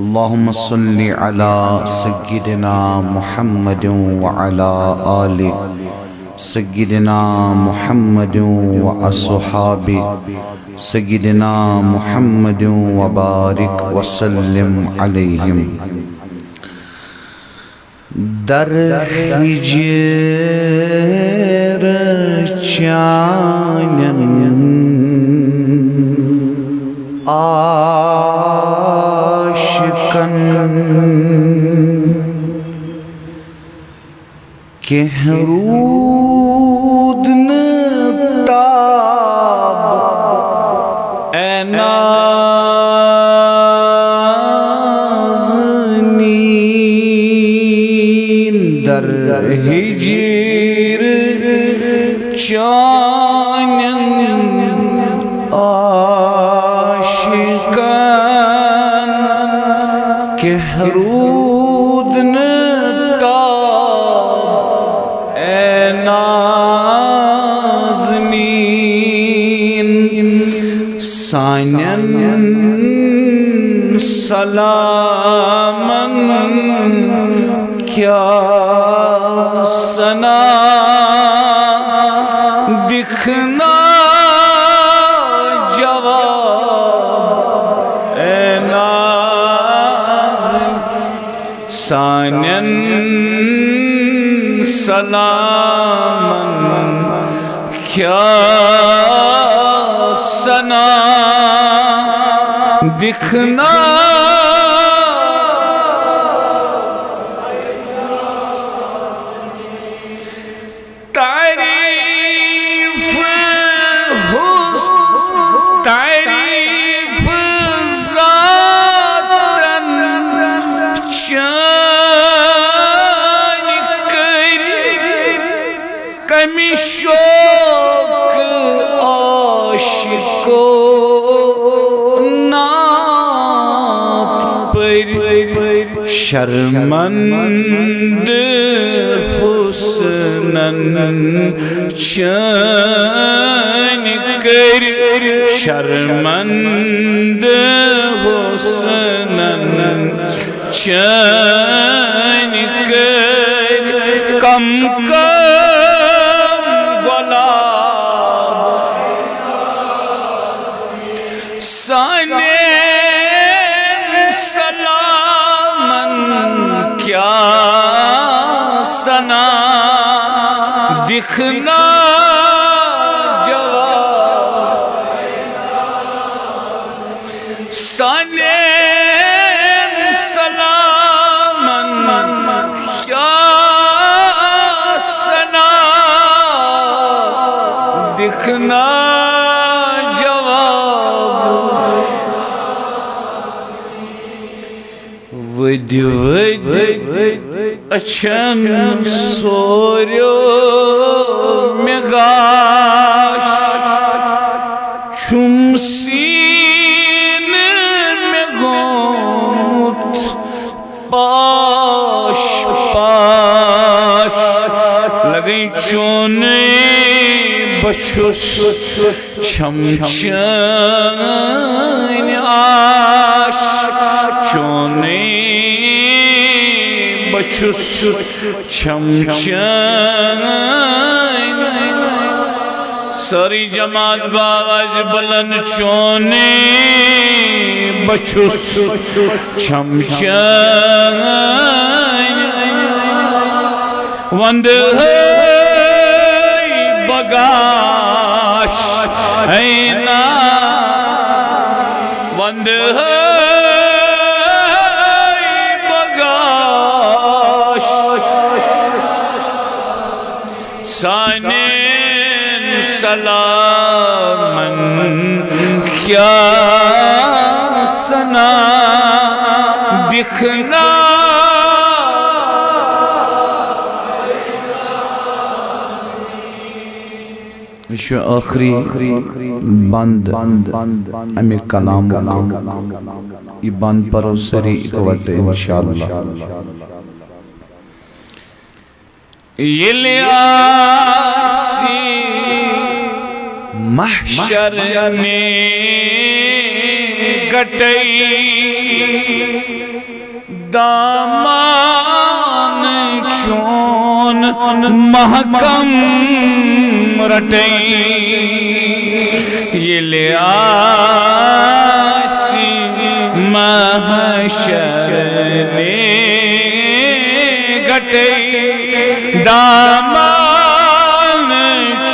اللهم صل على سيدنا محمد وعلى آل سيدنا محمد وأصحاب سيدنا محمد وبارك وسلم عليهم در هجر چانن عاشقن کہ رود نتاب اے نازنین در ہجر چانن عاشقن کہ رود نتاب اے نازنین سانین سلامن کیا سنا دکھنا جواب اے نازنین سانین سلامن کیا سنا دکھنا تعریف حسن تعریف ذاتن چان کری کمی شوق عاشقو نات پر شرمند حسنن چان کر شرمند حسنن چان کر کم کم گلاب سانین سلامن کیا سنا دکھنا جواب سانین سلامن کیا سنا دکھنا جواب ودی ودی اچھن سوریو مگاش چم سین میں گومت پاش پاش لگئی چونے بچوس چھم چین آش چونے بچوس چھم چین ساری جماعت باواز بلند چونے بچوس چھم چین وند ہے بگاش اینا وند ہے بگاش سانین سلامن کیا سنا دکھنا یہ آخری بند امی کلام یہ بند پرو سری اکوٹ انشاءاللہ یہ آسی محشر نے گٹئی دامان چون محکم رٹئی یہ لیاسی محشر نے گٹئی دامان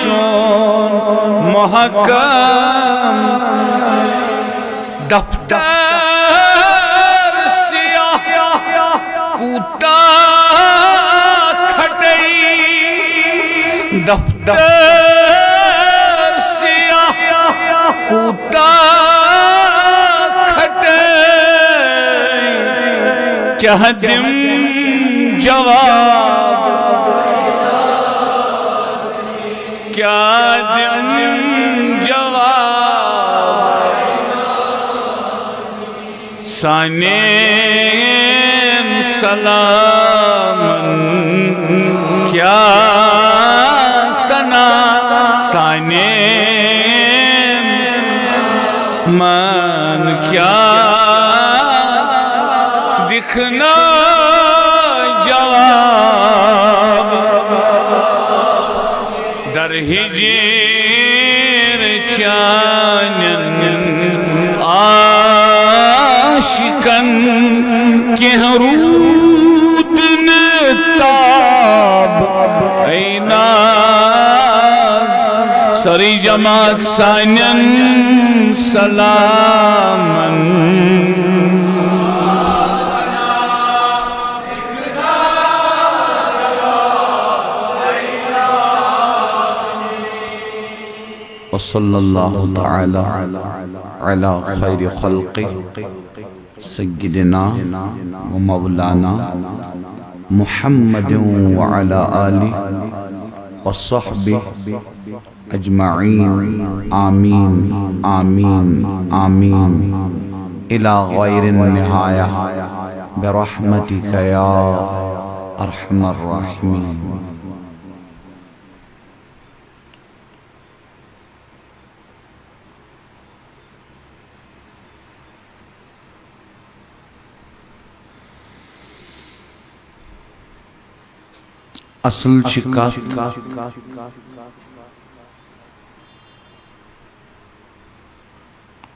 چون محکم دفتر سیاہ کوتا کھٹئی دفتر سیاہ کوتا کھٹئی کیا دم جواب کیا دم سانیم سلامن کیا سنا سانیم من کیا دکھنا جواب در ہجیر چانن عاشقن کے رودن تاب اے ناز سری جماعت سانن سلامن وصلی اللہ تعالی علی خیر خلقی سیدنا و مولانا محمد وعلى آلہ وصحبہ اجمعین آمین آمین آمین الى غیر النہایہ برحمتک یا ارحم الراحمین. اصل شکات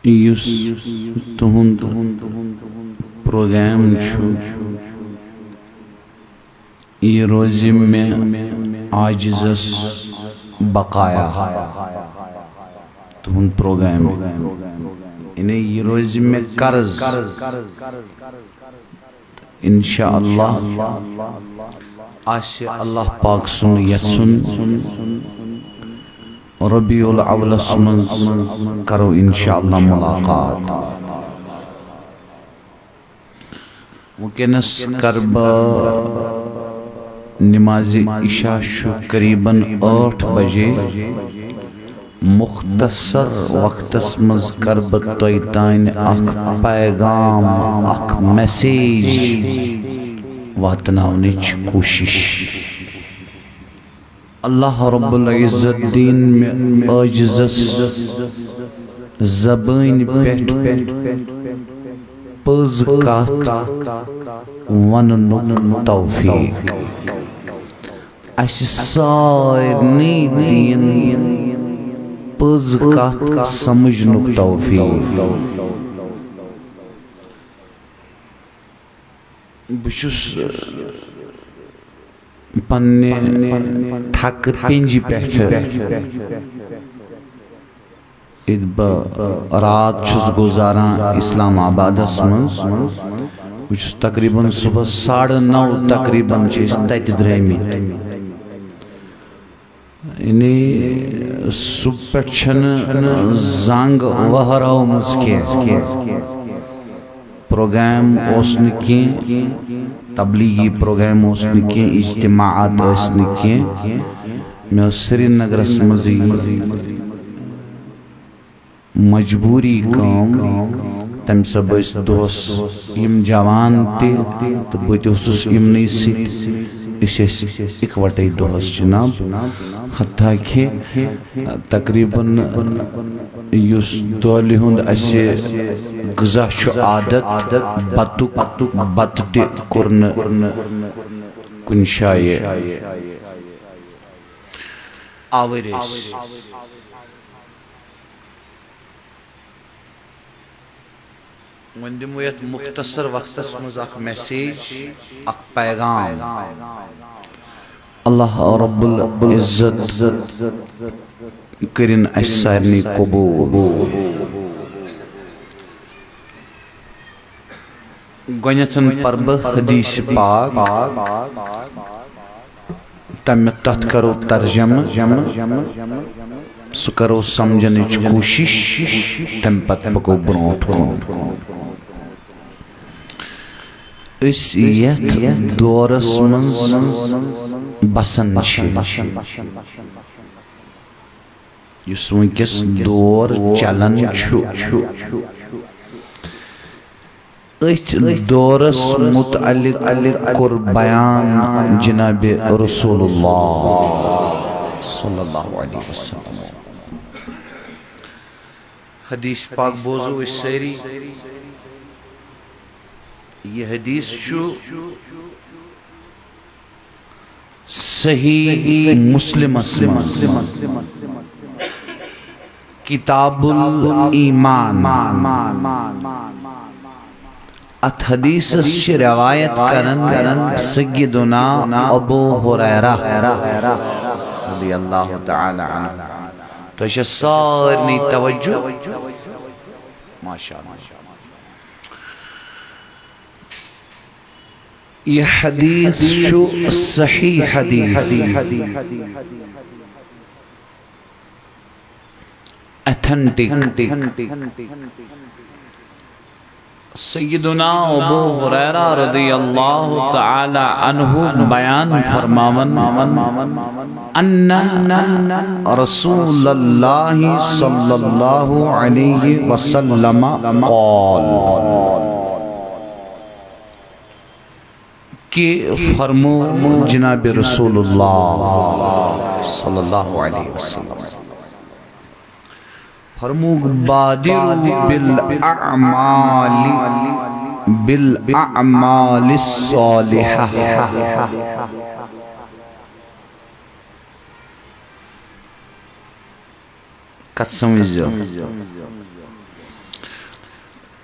یس تہند پروگرام چھو یہ روزی میں عاجزس بقایا تہند پروگرام انہیں یہ روزی میں قرض انشاءاللہ آسے اللہ پاک سن یسن ربیع الاول اسمنز کرو انشاءاللہ ملاقات. وکنس کرب نماز عشاء شو قریباً 8 بجے مختصر وقت اسمنز کرب تویتائن اخ پیغام اخ میسیج واتناونچ کوشش. اللہ رب العزت دین میں عاجزس زبان پیٹھ پز کات وننک توفیق اس سارنی دین پز کات سمجھنک توفیق. بشس پننے تھک پنجی پیٹھ ادبا رات چھس گزاران اسلام آباد اسمنز بشس تقریباً صبح 9:30 تقریباً چھس تیت درہمیت انہی صبح پیٹھ چھن زنگ وہراو مزکے پروگرام اوسنکی تبلیغی پروگرام اوسنکی اجتماعات اوسنکی میں سری نگر اسمزی مجبوری کام تم سب اس دوس یم جوان تی تو بہت اسس امنی سی اس اکوٹی دوس جناب حتیٰ کہ تقریباً یس دولہِ ہُنٛد اسہِ غذا چھُ عادت بتہٕ تہِ کوٚر نہٕ کُنہِ جایہِ آوٕرۍ ٲسۍ وۄنۍ دِمو یتھ مختصر وقتس منٛز اکھ میسیج اکھ پیغام اللہ رب العزت کٔرِنۍ اسہِ سارنٕے قبوٗل گۄڈٕنٮ۪تھ پرٕ بہٕ حدیث پاک تتھ کرو ترجمہٕ سُہ کرو سمجھنٕچ کوٗشش تمہِ پتہٕ پکو برونٛٹھ کُن أسۍ یتھ دورس منٛز بسان چھِ یُس وٕنکٮ۪س دور چلان چھُ أتھۍ دورس متعلق کوٚر بیان جناب رسول اللہ صلی اللہ علیہ وسلم حدیث پاک بوزو أسۍ سٲری یہ حدیث چھُ صحیح مسلمس منٛز کتاب الایمان ات حدیثس چھِ روایت کرن سیدنا ابو ہریرہ رضی اللہ تعالی عنہ تۄہہِ چھا سارنٕے توجہ ماشاء اللہ یہ حدیث چھُ صحیح حدیث ایتھنٹک سیدنا ابو ہریرہ رضی اللہ تعالی عنہ بیان فرماون ان رسول اللہ صلی اللہ علیہ وسلم قال کہ فرمو جناب رسول اللہ صلی اللہ علیہ وسلم فرمو بادروا بالاعمال الصالحہ کت سمجھو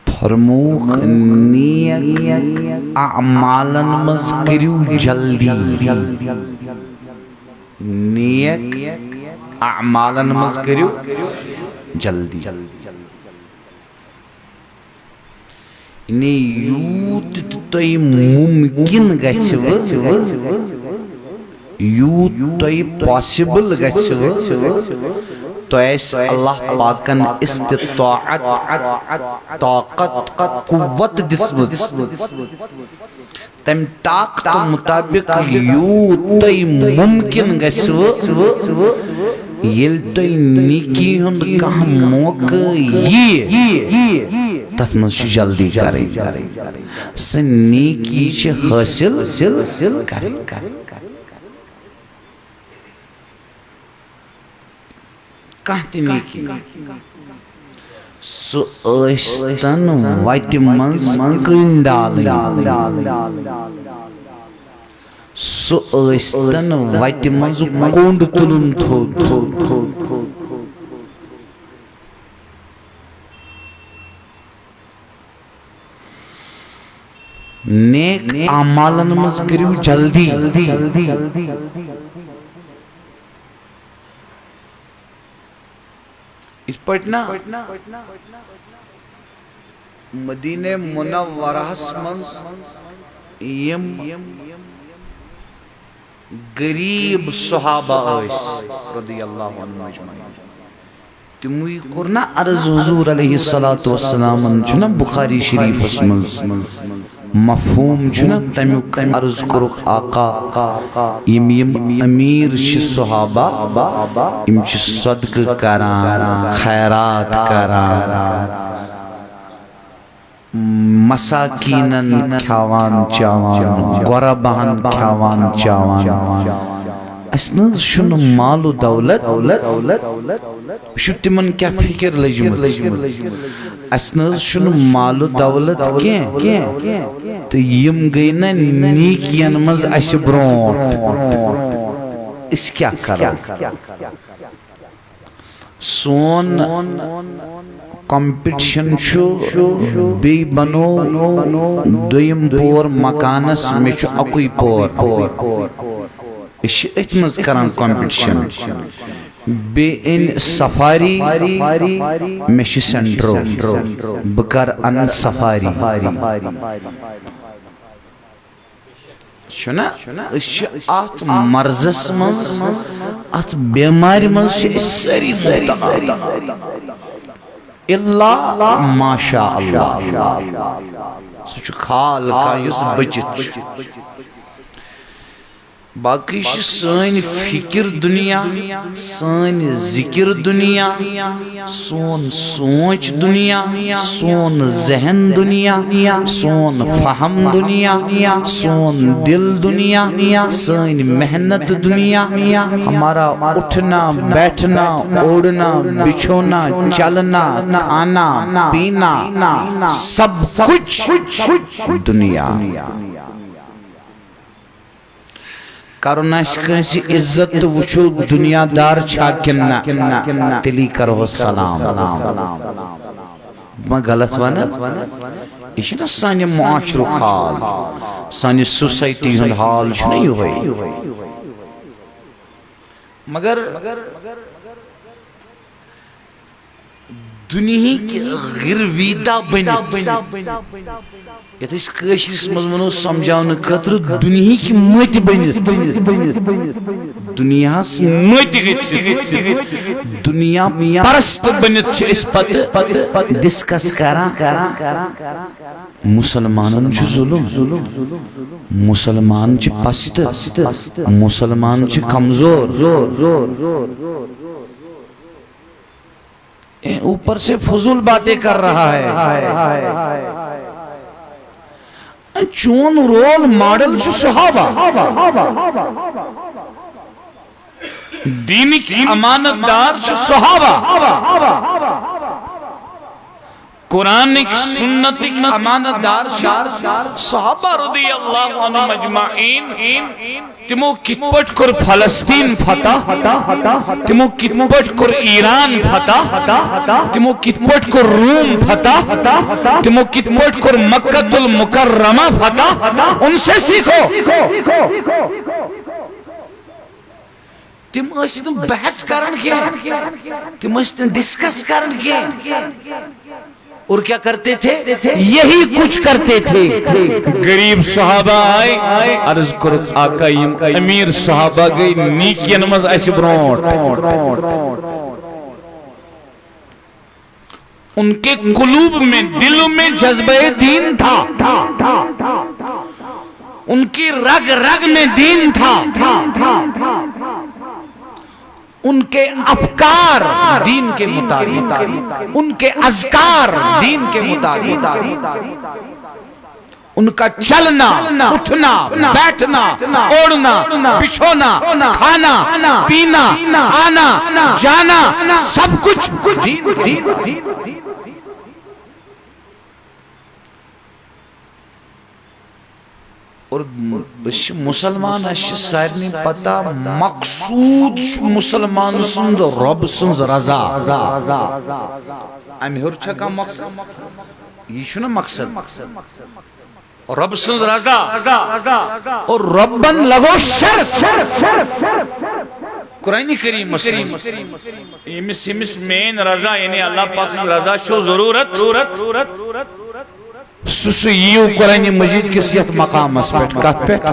فرموک نیک اعمالن مز کریو جلدی نیک اعمالن مز کریو جلدی انہیں یوت توی ممکن گچھو یوت توی پاسبل گچھو تو ایسا اللہ پاکن استطاعت طاقت قوت دسمت تم طاقت مطابق یوت توی ممکن گچھو یل توی نیکی ہند کہاں موقع یہ تس من جلدی کریں سن نیکی چھ حاصل کریں کہتی نیکی سو ٲسۍتن وتہِ منٛز کٔنۍ ڈالٕنۍ سُہ ٲسۍتن وتہِ منٛز کوٚنٛڈ تُلُن تھوٚد نیک اعمالن منٛز کٔرِو جلدی اس پٹنا مدینہ منورہس منز یم غریب صحابہ ایس رضی اللہ عنہ مجمعین تموی کرنا عرض حضور علیہ السلام چھنا بخاری شریف اسمز مفہوم چھنا تمیک عرض کرک آقا یم امیر چھ صحابہ یم چھ صدقہ کران خیرات کران مساکینن کھاوان چاوان غربہن کھاوان چاوان اسنز شن مال و دولت شو تمن کیا فکر لجمت اسنز شن مال و دولت کیا تو یم گئی نا نیکین مز اس برونٹ اس کیا کرو سون کمپٹیشن شو بی بنو دویم پور مکانس میں چھو اکوی پور اس اتمز کران کمپٹیشن بی ان سفاری میں چھو سنٹرو بکر ان سفاری چھونا اس آت مرزس منز آت بیماری منز چھو اس سری مبتلا اللہ ما شاء اللہ سوچ خال کا یس بچت باقی سن فکر دنیا سن ذکر دنیا سون سوچ دنیا سون ذہن دنیا سون فہم دنیا سون دل دنیا سن محنت دنیا ہمارا اٹھنا بیٹھنا اوڑنا بچھونا چلنا کھانا پینا سب کچھ دنیا کرنا اس کنسی عزت وچو دنیا دار چھاکننا تلی کرو سلام ما غلط وانا یہ نا سانی معاشر حال سانی سوسائٹی ہند حال چھو نہیں ہوئی مگر دنیا کی غرویدہ بنت یہ اس کشرس مضمونو سمجھاؤن خطر دنیا کی مت بنت دنیا مت گھت دنیا پرست بنت اس پت ڈسکس کرا مسلمانن چھ ظلم مسلمان چھ پست مسلمان چھ کمزور اوپر سے فضول باتیں کر رہا ہے چون رول ماڈل چھ صحابہ دین کی امانت دار چھ صحابہ قرآن کی سنت کی امانت دار چھ صحابہ رضی اللہ عنہ مجمعین تمو کت پٹ کر فلسطین فتح تمو کت پٹ کر ایران فتح تمو کت پٹ کر روم فتح تمو کت پٹ کر مکہ المکرمہ فتح ان سے سیکھو تم اسن بحث کرن کے تم اسن ڈسکس کرن کے اور کیا کرتے تھے یہی کچھ کرتے تھے غریب صحابہ آئے عرض کرک آقا امیر صحابہ گئی نیکین مز ایسی برونٹ ان کے قلوب میں دلوں میں جذبہ دین تھا ان کی رگ رگ میں دین تھا ان کے افکار دین کے مطابق ان کے اذکار دین کے مطابق ان کا چلنا اٹھنا بیٹھنا اوڑنا بچھونا کھانا پینا آنا جانا سب کچھ دین کے اور مسلمان سارے پتہ مقصود مسلمان سند رب سنز رضا امی ہر چھکا مقصد یہ چھو نا مقصد رب سنز رضا اور ربن لگو شرط قرآن کریم مسلم یمس مین رضا یعنی اللہ پاک سنز رضا شو ضرورت سسیو قرآن مجید کس یت مقام اسپیٹ کت پیٹ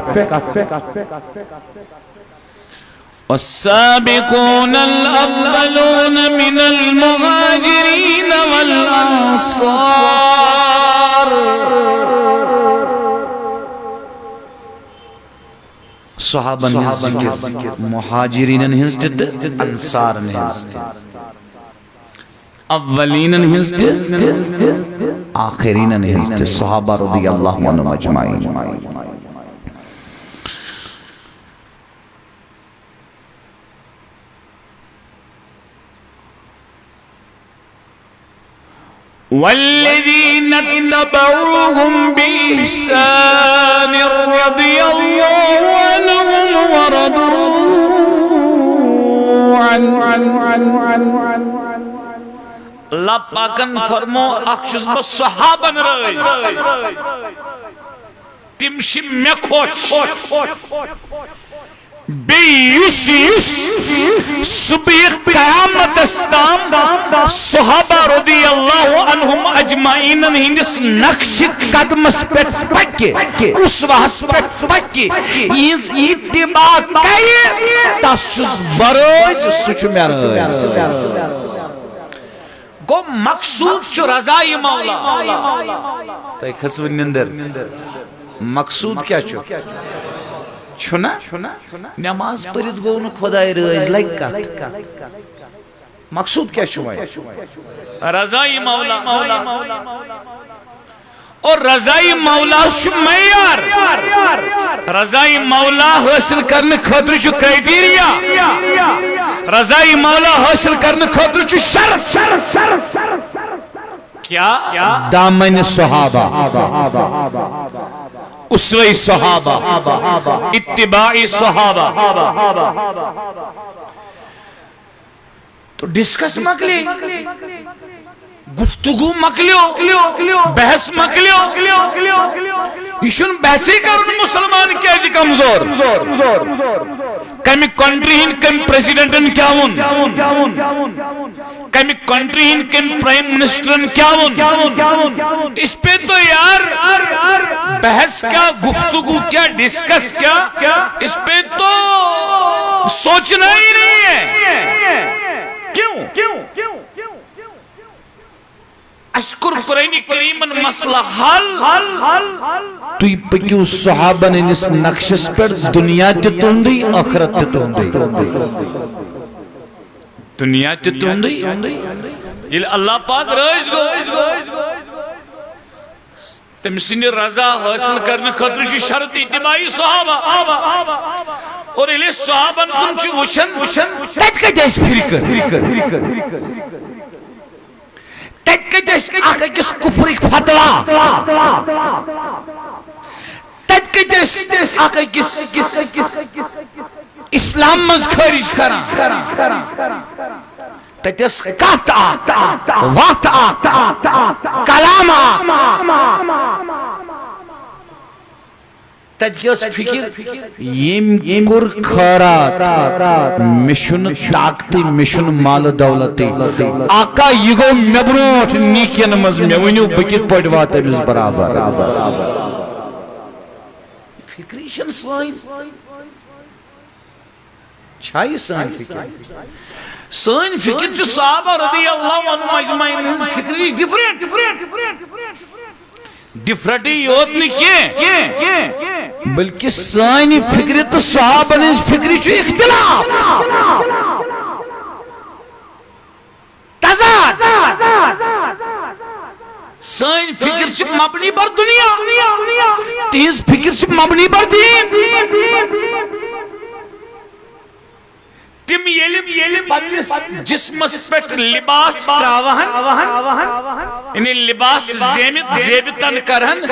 والسابقون الأولون من المهاجرين والأنصار صحابہ نے ذکر مہاجرین نے ذکر انصار نے ذکر اولین نے ذکر آخرین نے ذکر صحابہ رضی اللہ عنہ مجمعین والذين اتبعوهم بإحسان رضي الله عنهم ورضوا عنه اللہ پاکن فرمو اخشس بس صحابن رئی تمشی میں خوش بیس صبح قیامت استام صحابہ رضی اللہ عنہم اجمعین ہندس نقش قدمس پیٹ پکی اس وحس پیٹ پکی یہ اتباع کئی تاسچس برج سچ میں رئی گو مقصود چو رضائی مولا تائی خسو نندر مقصود کیا چو چھنا نماز پرید گو نو خدای رئیز لائک کت مقصود کیا چھوائی رضائی مولا اور رضائی مولا شو معیار رضائی مولا حاصل کرنے خاطر چھو کرائٹیریا رضائی مولا حاصل کرنے خاطر چھو شرط کیا دامن صحابہ اسوہ صحابہ اتباع صحابہ تو ڈسکس مکلی گفتگو مکلیو بحث مکلیو یشن بحثی کرن مسلمان کیجی کمزور کمی کنٹری ہن کمی پریزیڈنٹن کیا ون کمی کنٹری ہن کمی پرائم منسٹرن کیا ون اس پہ تو یار بحث کیا گفتگو کیا ڈسکس کیا اس پہ تو سوچنا ہی نہیں ہے کیوں اشکر قرآن کریم مسئلہ حل تو یہ پکیو صحابہ نے اس نقشس پر دنیا تتوندی آخرت تتوندی دنیا تتوندی یہ اللہ پاک رائز گو تمسینی رضا حاصل کرنے خطر جو شرط اتباعی صحابہ اور یہ صحابہ کن چو وشن تیت کا جیس پھر کر تیت کتیس آقا کس کفرک فتوا تیت کتیس آقا کس اسلام مز خارج کران تیتیس قط وقت کلام تیتیس فکر یم کر خارات مشن طاقتی مشن مال دولتی آقا یہ گو مبروٹ نیکین مز میں ونیو بکر پڑھ واتا بس برابر فکریشن سوائن چھائی سان فکر سان فکر چھ صحابہ رضی اللہ عنہ اجمعین فکریش ڈفرنٹ یوت نہیں کیے بلکہ سانی فکر تو صحابہ نے فکری چھو اختلاف تضاد سانی فکر چھو مبنی بر دنیا تیز فکر چھو مبنی بر دین تم یلی پنس جسمس پیٹ لباس تراوہن انہیں لباس زیبتن کرہن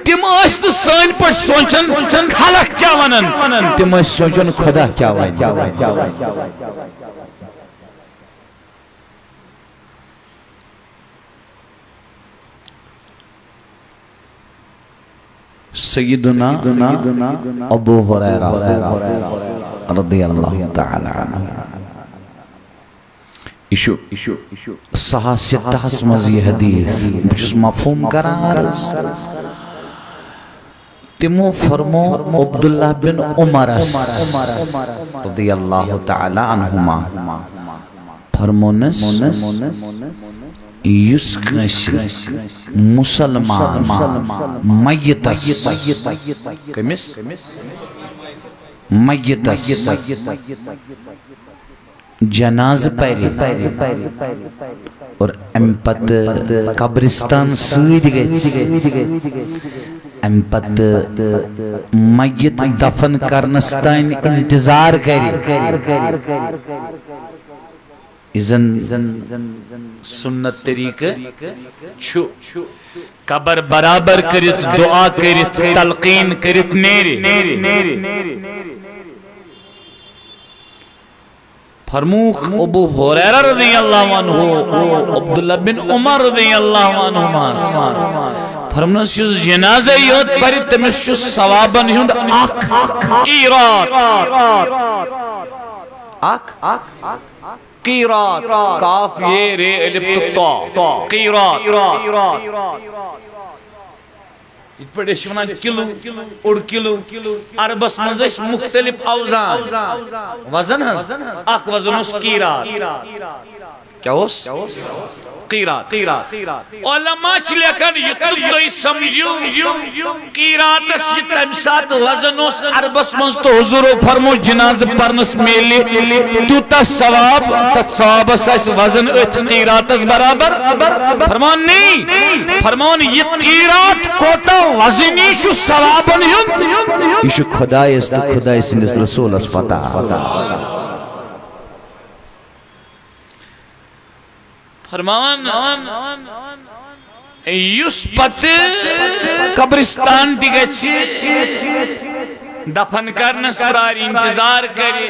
تم آست سائن پر سوچن خلق کیا ونن تم آست سوچن خدا کیا ونن سیدنا ابو ہریرہ رضی اللہ تعالی عنہ ایشو سہا ستہ اسمزی حدیث بچس مفہوم کرارز تمو فرمو عبداللہ بن عمرس رضی اللہ تعالی عنہما فرمونس یس کنسی مسلمان میتس کمیس میتس جناز پیری اور امپت قبرستان سید گئی امپت میت دفن کرنستان انتظار کری اذن سنت طریقہ چھو قبر برابر کرت دعا کرت تلقین کرت نیرے فرموخ ابو حریرہ رضی اللہ عنہ عبداللہ بن عمر رضی اللہ عنہ فرمنس یس جنازہ یوت پری تمس چھ ثوابن ہند اک قیرات قیرات کاف یہ رے الف تا قیرات یہ پڑے شونا کلو اڑ کلو عربس مزش مختلف اوزان وزن ہز اک وزن اس قیرات کیا اس قیرات علماء چلیکن یتن دوئی سمجھو قیراتس یہ تمسات وزن اس عربس منز تو حضور فرمو جناز پرنس میلی توتا ثواب تت ثواب اس وزن ات قیراتس برابر فرمان نہیں فرمان یہ قیرات کوتا وزنی شو ثوابن ہن یہ شو خدای است خدای سندس رسول اس پتا فرمان یس پت قبرستان دیگه چی دفن کرنس پراری انتظار کری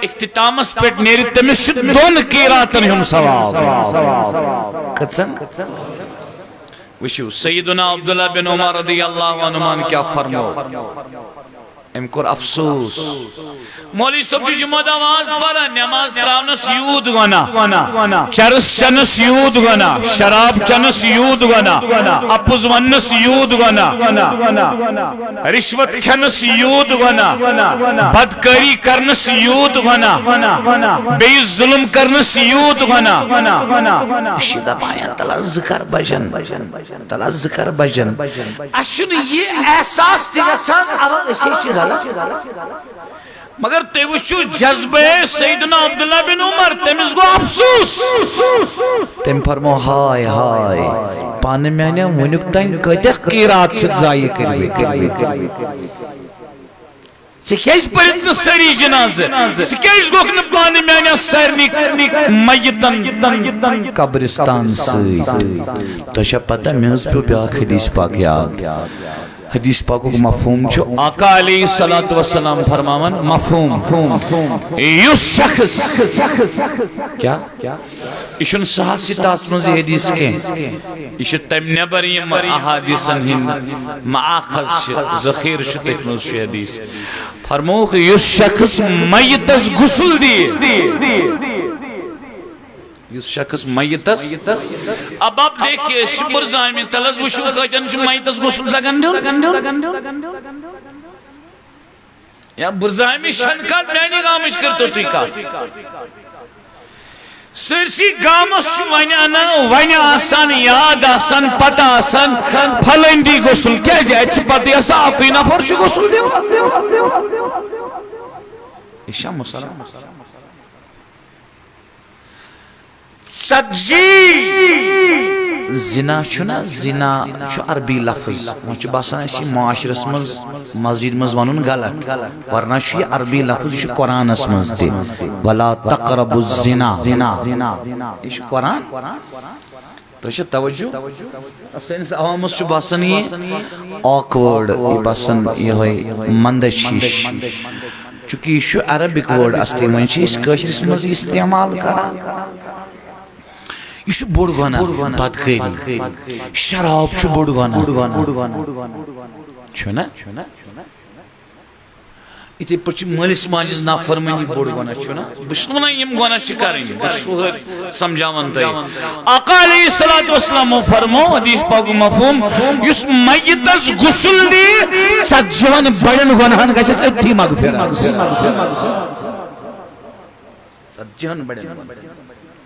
اختتامس پیٹ نیری تمس دون قیراتن ہم ثواب کتسن وشو سیدنا عبداللہ بن عمر رضی اللہ عنہ کیا فرمو ام کور افسوس مولی صبح جمعہ آواز پڑھا نماز تراونس یود گنا چرس چنس یود گنا شراب چنس یود گنا اپوز ونس یود گنا رشوت کھنس یود گنا بدکاری کرنس یود گنا بے ظلم کرنس یود گنا شیدہ بایا تلا ذکر بجن تلا ذکر بجن اشن یہ احساس دیگا سان اول اسی چی غلط مگر تیوشو جذبہ سیدنا عبداللہ بن عمر تیمیز گو افسوس تیم فرمو ہائے ہائے پانے میں نے ونکتائیں کتے قیرات سے ضائع کروے سکیش پر اتنا سری جنازہ سکیش گو اکنے پانے میں نے سرنی میتن قبرستان سے تو شاہ پتہ میں اس پہ بیاک حدیث پاک یاد حدیث پاکو کو مفہوم چھو آقا علیہ السلام فرماون مفہوم یس شخص کیا اشن صحاسی تاسمزی حدیث کے اشن تیم نبریم احادیثن ہن معاخذ ذخیر شتکمز شی حدیث فرموک یس شخص میتس غسل دیئے یس شخص میتس اب آپ دیکھئے شبر زائمین تلز وشو خجن چو میتس غسل لگن دیو یا برزائمی شنکال مینی گامش کرتو ٹھیکا سرسی گامس شو وانی آسان یاد آسان پتا آسان پھلندی غسل کیا جائے اچھ پتی ایسا آکوئی نفر شو غسل دیو ایشا مسلم سجی زنا چھنا زنا چھو عربی لفظ مجھے باسان ایسی معاشرس مز مسجد مز ونن غلط ورنہ چھو یہ عربی لفظ چھو قرآن اس مز دے وَلَا تَقْرَبُ الزِّنَا یہ چھو قرآن تو چھو توجہ اسے عوام اس چھو باسان یہ آکورڈ یہ باسان یہ ہوئی مندشیش چونکہ یہ چھو عربک ورڈ استی منشی اس کشر اس مز استعمال کرا یہ چھو بڑ گانا بدکاری شراب چھو بڑ گانا چھونا اتے پچھ ملس ماجز نافرمانی بڑ گانا چھونا بشنونا یم گانا چکاریں بشوہر سمجھاون دائی آقا علیہ السلام فرمو حدیث پاکو مفہوم یس میتس غسل دی سجوان بڑن گناہن گچس اتھی مغفرات سجوان بڑن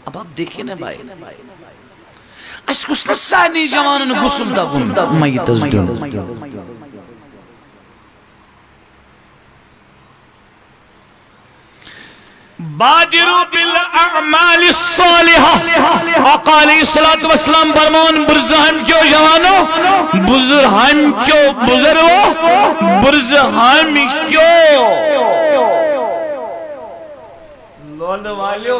اب آپ دیکھیں نا بھائی اس کس نسانی جوانن غسل دا گن میتس دن بادروا بالاعمال الصالحہ آقا علیہ السلام برمان برزہم کیوں جوانو برزہم کیوں بزرگو برزہم کیوں لوند والیو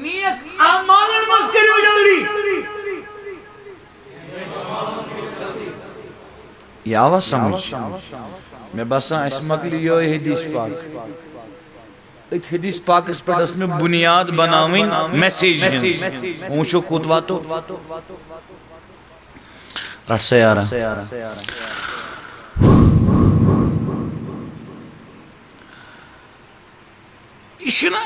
نیک اعمال مز کریو جلدی یہ آواز سمجھ میں بسان اس مکلی یہ حدیث پاک ایت حدیث پاک اس پر اس میں بنیاد بناوین میسیج ہیں اونچو خطواتو رٹ سے یارا اشنا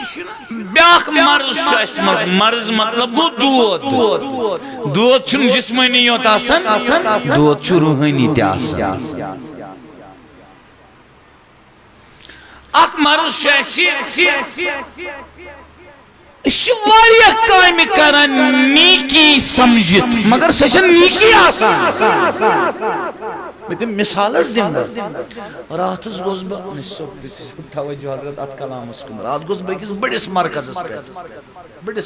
بیاک مرض شو اس مرض مطلب گو دود دود چھن جسمانی ہوتا آسان دود چھو روحانی تی آسان اک مرض شو ایسی اسی واریا قائم کرن نیکی سمجھت مگر سچن نیکی آسان میں مثال از دن با رات از گوز با توجہ حضرت ات کلام اس کن رات گوز با کس بڑیس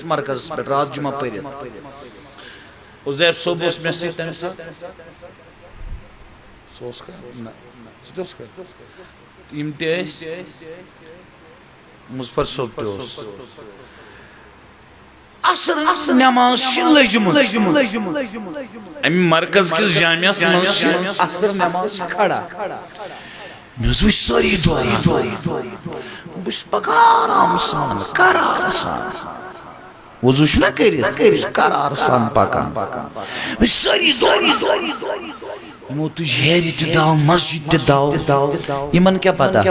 مرکز پر رات جمعہ پریت عزیب صوب اس میں سے تیمی ساتھ سوس کا نا سوس کا امتیاز مزفر صوب تیوس اثر نماز لجمت امی مرکز کس جامعہ منز اثر نماز کھڑا میوز وش ساری دعا بش پکار آمسان قرار سان وضوش نہ کری بش قرار سان پکان بش ساری دعا یمو تجھ ہیری تی داو مسجد تی داو یمن کیا پتا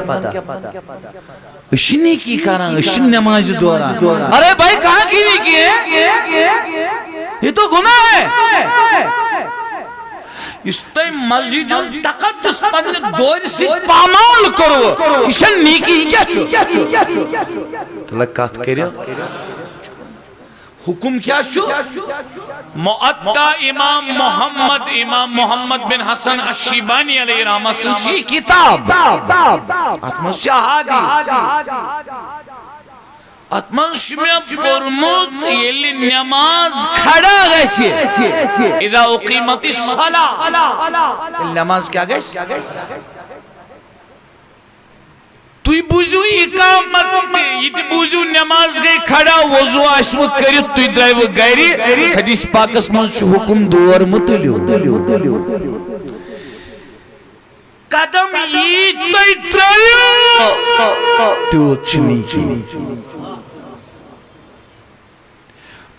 اشنی کی کارا اشن نماز دوران ارے بھائی کہاں کی نہیں کی ہے یہ تو گناہ ہے اس تی مسجد تقدس پند دور سے پامال کرو اشن نیکی کیا چھو تلقات کریو حکم کیا شو معطا امام محمد بن حسن الشیبانی علیہ رحمہ سنشی کتاب اتمنز شہادی اتمنز شمیہ پرموت یلی نماز کھڑا گیسی اذا اقیمت الصلاة نماز کیا گیس توی بوزو اقامت دے یہ بوزو نماز گئی کھڑا وضو آشو کرت توی درائیو گیری حدیث پاکس منز چھو حکم دور متلیو قدم یہ توی درائیو تو چنی کی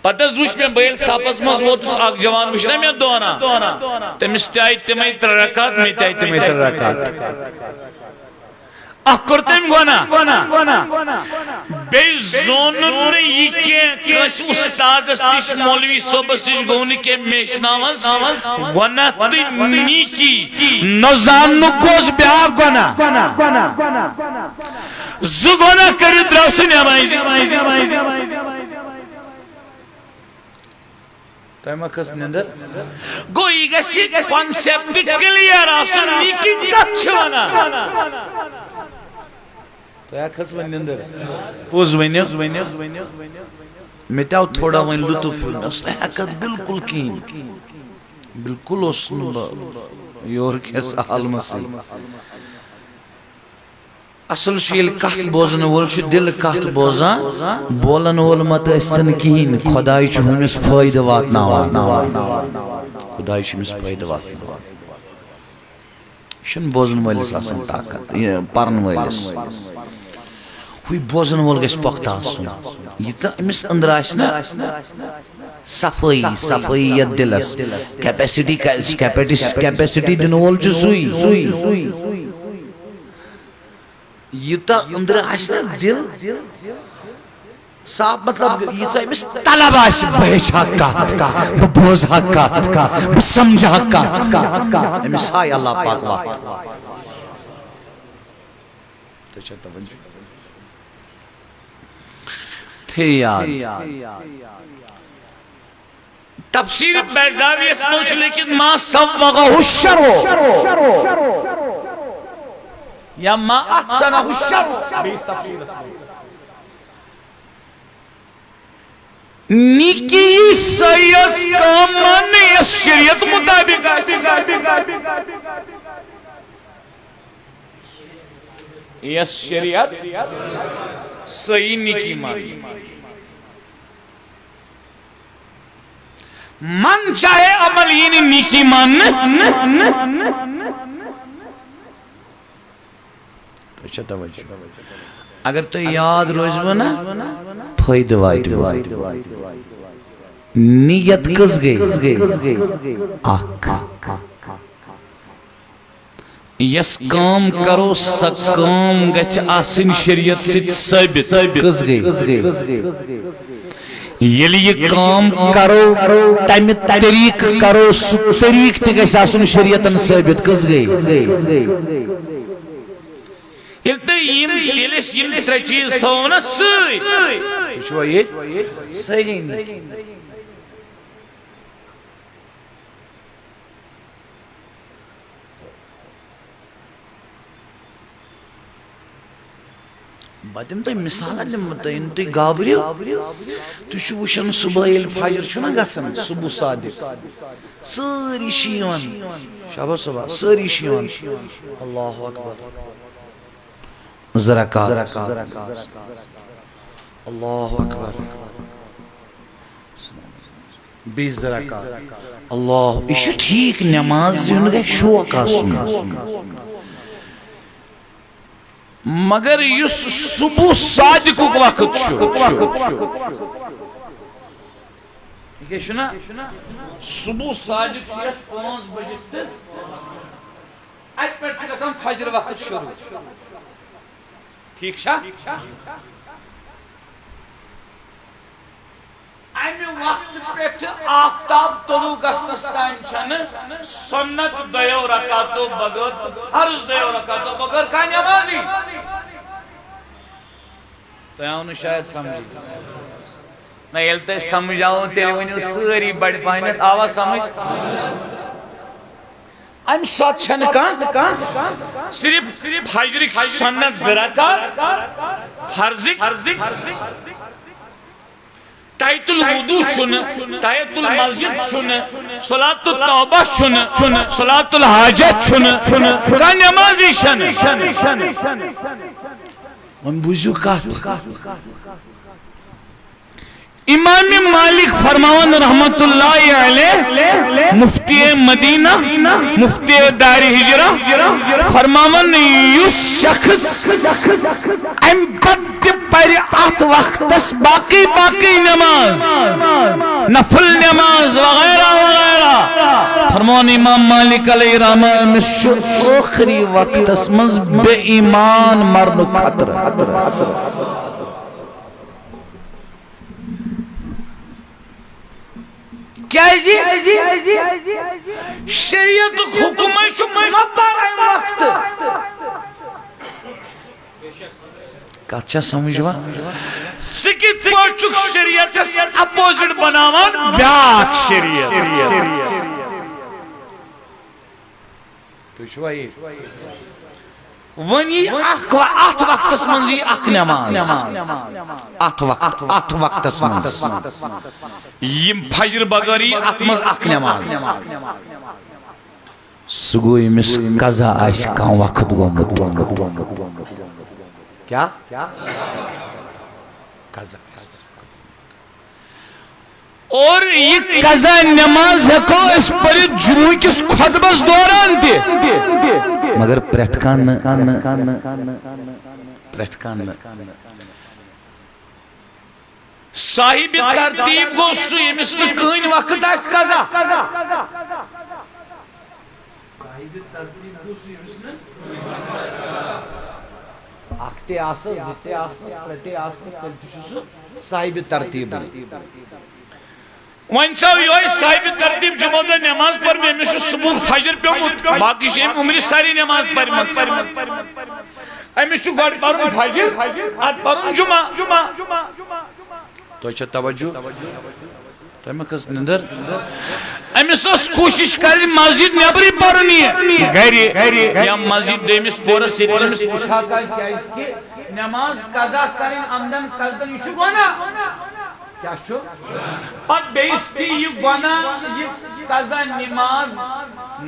پتہ زوش میں بیل ساپس منز وہ تس آگ جوان وشنا میں دونا تمستی آئی تمہیں ترکات میں تائی تمہیں ترکات کرتیم گونا بے زونن یہ کہ کس استاذ اسنش مولوی صوبس اس گونی کے میشناوز گونا تی نیکی نزان نکوز بیا گونا زو گونا کری دراؤسن یا مائی تائمہ کس نندر گوئی گسی کانسیپٹ کلیر آسن نیکی کچھوانا تو یا کھس ون نندر پوز ونیو میتاو تھوڑا ون لطف میں اس نے حقیقت بالکل کین بالکل اس نے یور کیسا حال مسیح اصل شیل کہت بوزن وول شو دل کہت بوزان بولن وول مت استن کین خدای چھو ہمس فائدہ واتناوان خدای چھو ہمس فائدہ واتناوان شن بوزن والس آسان طاقت پرن والس ہوئی بوزن وول گیس پخت آسن یہ تا امس اندر آسنا صفائی یا دلس کیپیسٹی دنوال جو سوئی یہ تا اندر آسنا دل صاحب مطلب یہ تا امس طلب آس بہچ حقات ببوز حقات بسمجھ حقات امس آئی اللہ پاک وقت تو چاہتا بنجو تھے یاد تفسیر بیضاوی اس میں لیکن ما سوغہ الشرو یا ما احسنہ الشرو بیس تفسیر اس میں نیکی سیس کا من اس شریعت مطابق اس شریعت صحیح نیکی مانی من چاہے عمل یعنی نیکی مان اگر تو یاد روزو نا فائدہ وائد نیت کس گئی اک یس کام کرو سا کام گچھ آسن شریعت سے ثابت کس گئی یلی یہ کام کرو تم طریق کرو سو طریق تے گچھ آسن شریعت ثابت کس گئی یل تو یلس یم ترے چیز تھو نا سی شو یہ صحیح نہیں بعدم تو مثال دم تو ان تو گابریو تو شو وشن صبح یل فجر چھنا گسن صبح صادق ساری شیون شب صبح ساری شیون اللہ اکبر زرکات اللہ اکبر بیس زرکات اللہ یہ ٹھیک نماز یون گئے شوق آسن مگر یس صبح صادق وقت چھو یہ چھنا صبح صادق چھو 5 بجے ات پر چھو فجر وقت شروع ٹھیک شا امی وقت پیٹھ آفتاب طلوع گسنس تان چھن سنت دیو رکاتو بغیر فرض دیو رکاتو بغیر کا نمازی تو یہاں شاید سمجھی نہ یلتے سمجھاؤ تیرے ونیو ساری بڑ پائنت آواز سمجھ ام ساتھ چھن کان صرف فجرک سنت زرکات فرضک تایت الوضو شن تایت المسجد شن صلاة التوبہ شن صلاة الحاجت شن کا نمازی شن من بوزو کات امام مالک فرماون رحمت اللہ علیہ مفتی مدینہ مفتی دار ہجرہ فرماون یس شخص ام بد پر آت وقتس باقی نماز نفل نماز وغیرہ وغیرہ فرماون امام مالک علیہ رحمہ شو آخری وقتس مز بے ایمان مرنو خطر کیا جی شریعت حکم شو مبارا وقت کچھا سمجھوا سکت پوچھک شریعت اپوزٹ بناوان بیاک شریعت تو شوائی ونی آت وقت منزی اک نماز آت وقت منز یم فجر بغری آت منز اک نماز سگوی مس قضا آش کان وقت گومت کیا قضا اور یہ قضا نماز ہے کو اس پر جمعہ کس خطبس دوران دی مگر پرتکان صاحب ترتیب گو سوئی مثل کہن وقت آس قضا صاحب ترتیب گو سوئی مثل اکتے آسس زتے آسس ترتے آسس تلتی شسو صاحب ترتیب وان چاو یہ صاحب ترتیب جمعہ دا نماز پر میں مثل صبح فجر پہ باقی شیم عمری ساری نماز پر امیشو گاڑ پرون فجر آت پرون جمعہ تو اچھا توجہ تو میں کس نندر امیسوس کوشش کری مسجد نیبری پرونی ہے گھری یا مسجد دیمیس پورا سیدیمیس پوچھا کیا اس کے نماز قضا کریں آمدن قصدن یشو گونا کیا چھو پت بیستی یہ گونا یہ قضا نماز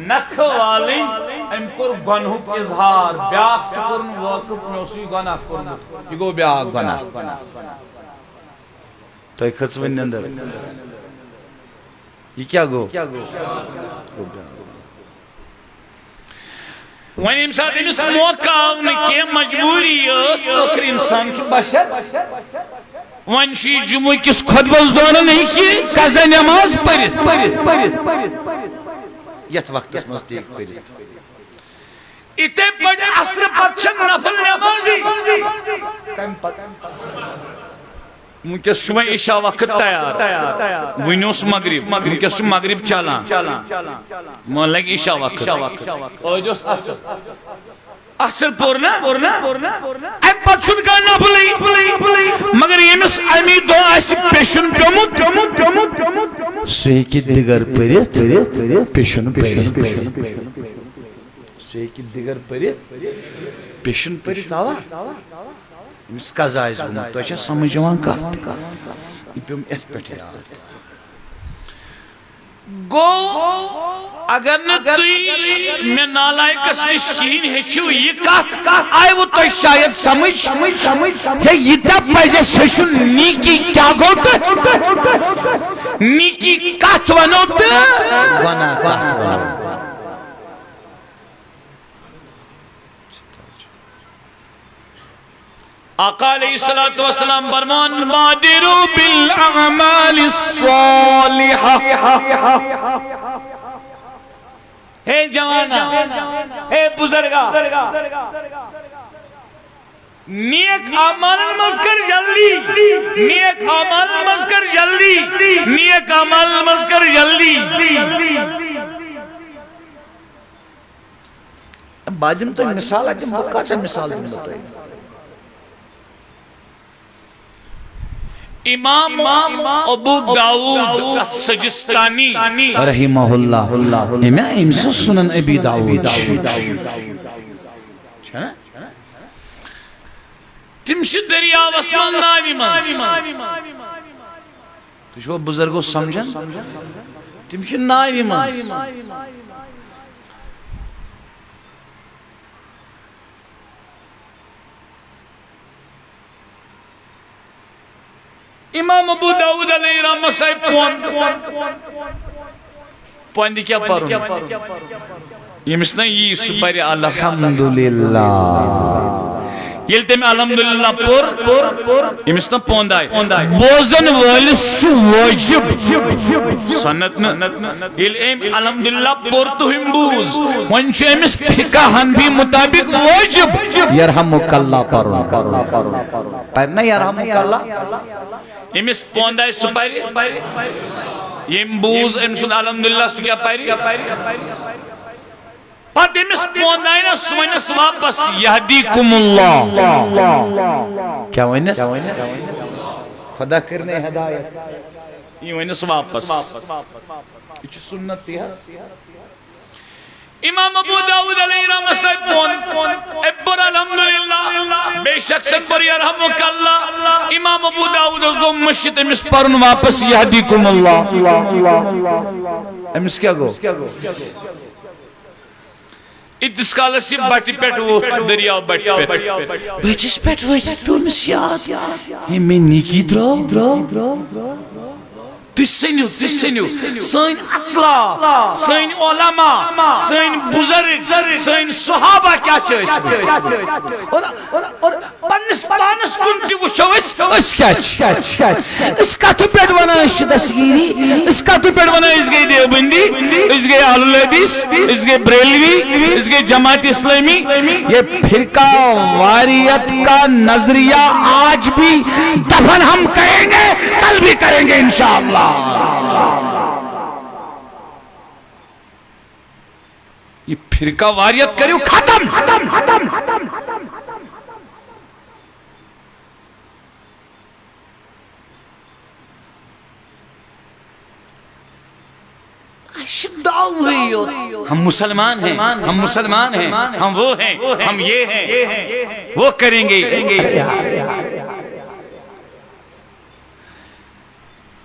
نکھ والیں ام کر گنہک اظہار بیاک تکرن واقف نوسی گونا کرن یہ گو بیاک گونا تو ایک خصوین اندر یہ کیا گو وہیں امساد امس موقع آونے کی مجبوری اس آخر انسان چھو بشر وہیں شی جمعہ کس خطبہ دورہ نہیں کی قضا نماز پڑھت یت وقت اس مستیق پڑھت اتے بڑے عصر پتشن نفل نمازی منکس شما عشاء وقت تیار ونیوس مغرب منکس شما مغرب چلان مان لگ عشاء وقت اوجوس عصر پورنا اے پتشن کا نفلی مگر یمس امی دو ایسی پیشن پیمت سیکی دیگر پڑھت پیشن پڑھت سیکی دیگر پڑھت پیشن پڑھت آوا امس قضا آئیز گومت تو اچھا سمجھوان کا یہ پیوم ایت پیٹھ یاد گو اگر نتوی میں نالائکس نشکین ہیچو یہ کات آئے وہ تو شاید سمجھ کہ یہ تب پیسے سشن نیکی کیا گوتا نیکی کات ونوتا گناہ کات ونوتا آقا علیہ السلام برمان بادرو بالاعمال الصالحہ اے جوانا اے بزرگا نیک عمل مذکر جلدی نیک عمل مذکر جلدی نیک عمل مذکر جلدی باجم تو مثال ہے جن بکا چا مثال دن بتائی امام ابو داود السجستانی رحمہ اللہ امام سنن ابی داود تمشی دریا وسمان ناوی من تو شو بزرگو سمجھن تمشی ناوی من امام ابو داود علیہ رحمہ صاحب پوندی کیا پارون یہ مسنا یہ سپر الحمدللہ یل تم الحمدللہ پور یہ مسنا پوندائی بوزن والس شو واجب سنت یل ایم الحمدللہ پور تو ہم بوز ونچ امس فقہ حنفی مطابق واجب یرحمک اللہ پارون پرنا یرحمک اللہ امس پوندائی سپاری یم بوز امسن الحمدللہ سو کیا پاری پت امس پوندائی نا سوینس واپس یہدیکم اللہ کیا وینس خدا کرنے ہدایت یہ وینس واپس یہ سنت تھی امام ابو داود علیہ رحمہ صاحب ابر الحمدللہ بے شک سے پر یرحمک اللہ امام ابو داود اس کو مشت امس پرن واپس یہدیکم اللہ امس کیا گو اتس کالسی باٹی پیٹ وہ دریاو باٹی پیٹ بیٹس پیٹ وہ تو امس یاد یہ میں نیکی درو تسنیو سین اصلاح سین علماء سین بزرگ سین صحابہ کیا چاہیے اور پانس کن تی وچھو اس کیا اس کا تو پیٹ بنا اس دستگیری اس کا تو پیٹ بنا اس گئی دیوبندی اس گئی اہل الحدیث اس گئی بریلوی اس گئی جماعت اسلامی یہ فرقہ واریت کا نظریہ آج بھی دفن ہم کریں گے کل بھی کریں گے انشاءاللہ یہ فرقہ واریت کریو ختم ہم مسلمان ہیں ہم وہ ہیں ہم یہ ہیں وہ کریں گے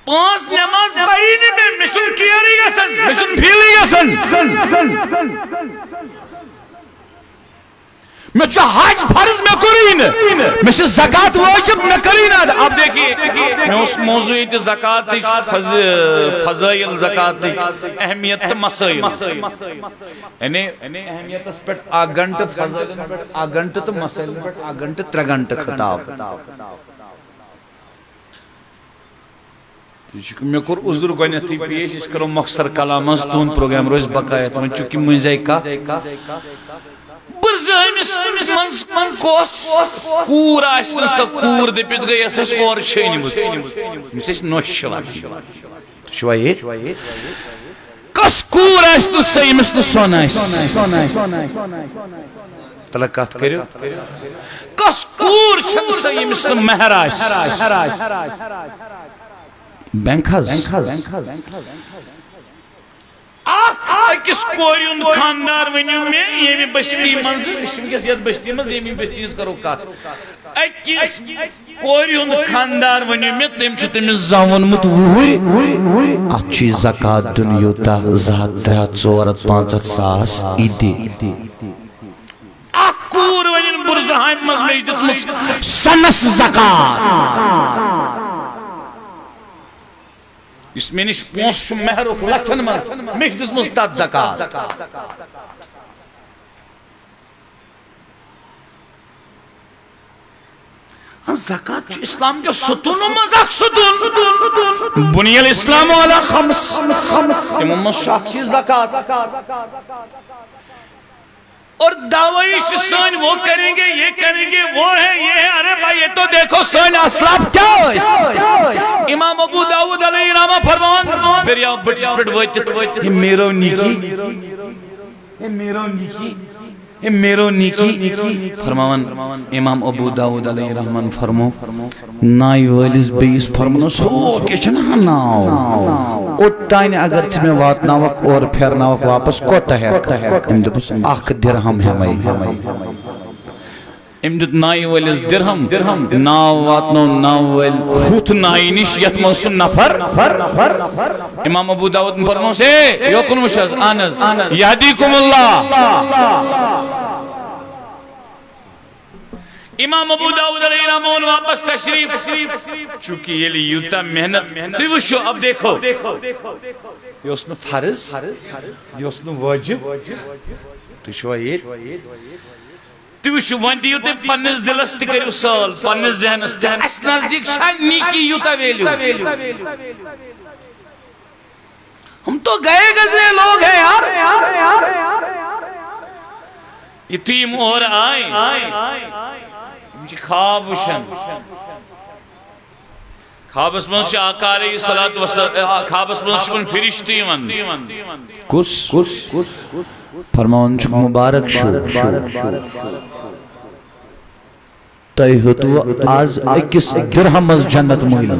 پانچ نماز پڑھینے میں مشن کیا نہیں گا سن مشن پھیلے گا سن میں چھو حج فرض میں کرین میں چھو زکاة واجب میں کرین اب دیکھئے میں اس موضوع تی زکاة فضائل زکاة اہمیت مسائل یعنی اہمیت اس پر آگنٹ فضائل پر آگنٹ تو مسائل پر آگنٹ 3 گھنٹے خطاب میں کور عذر گونیتھی پیش اس کرو مختصر کلام از تون پروگرام روز بقایت من چونکہ مجھے کا برزائمس منز کوس کور آسن سا کور دپت گئی اساس اور چھینی مسیش نوش شوانی شوائی کس کور آسن سا یمس تو سون آسن تلقات کریو کس کور شن سا یمس تو مہر آسن بینک حض اکس کوریون خاندار ونیو میں یمی بستی منز شمکس یاد بستی منز یمی بستی منز کرو کات اکس کوریون خاندار ونیو میں تم چھو تم زاون مت ووی اچھی زکاة دنیو تا زہت 3-4-5 ساس ایدی اکور ونین برزہایم مز مجدس مز سنس زکاة اس میں نش پونس شو مہرک لکھن مز مجدس مستاد زکاة زکاة چو اسلام کے ستون و مزاق ستون بنی الاسلام علی خمس تمام مشاکشی زکاة اور دعوی سن وہ کریں گے یہ کریں گے وہ ہے یہ ہے ارے بھائی یہ تو دیکھو سن اسلاف کیا ہے امام ابو داود علیہ رحمہ فرمان دریاو بٹس پڑ ویتت یہ میرو نیکی یہ میرو نیکی یہ میرو نیکی فرمان امام ابو داود علیہ رحمان فرمو نائی والیز بیس فرمانو سو کچھنا ناو اتائن اگر چھ میں واتناوک اور پھرناوک واپس کوتا ہے امدبس 1 درہم ہے مائی امدد نائی والیز درہم ناو واتنو ناو ویل خوت نائی نش یتمو سن نفر امام ابو داود فرمو سے یوکن وشاز آنز یہدیکم اللہ امام ابو داود علیہ رحمان واپس تشریف چونکہ یہ لی یوتا محنت تو وشو اب دیکھو یہ اس نے فرض یہ اس نے واجب تو شوائیر تو وشو وانتی یوتے پنس دلست کریو سال پنس ذہنست اس نزدیک شاید نیکی یوتا ویلیو ہم تو گئے گزرے لوگ ہیں یار اتیم اور آئیں مجھے خواب وشن خواب اس منس آقا علیہ السلام خواب اس منس من فرشتی من کس فرمان چک مبارک شو تائی ہوتو آز اکس درہم از جنت محل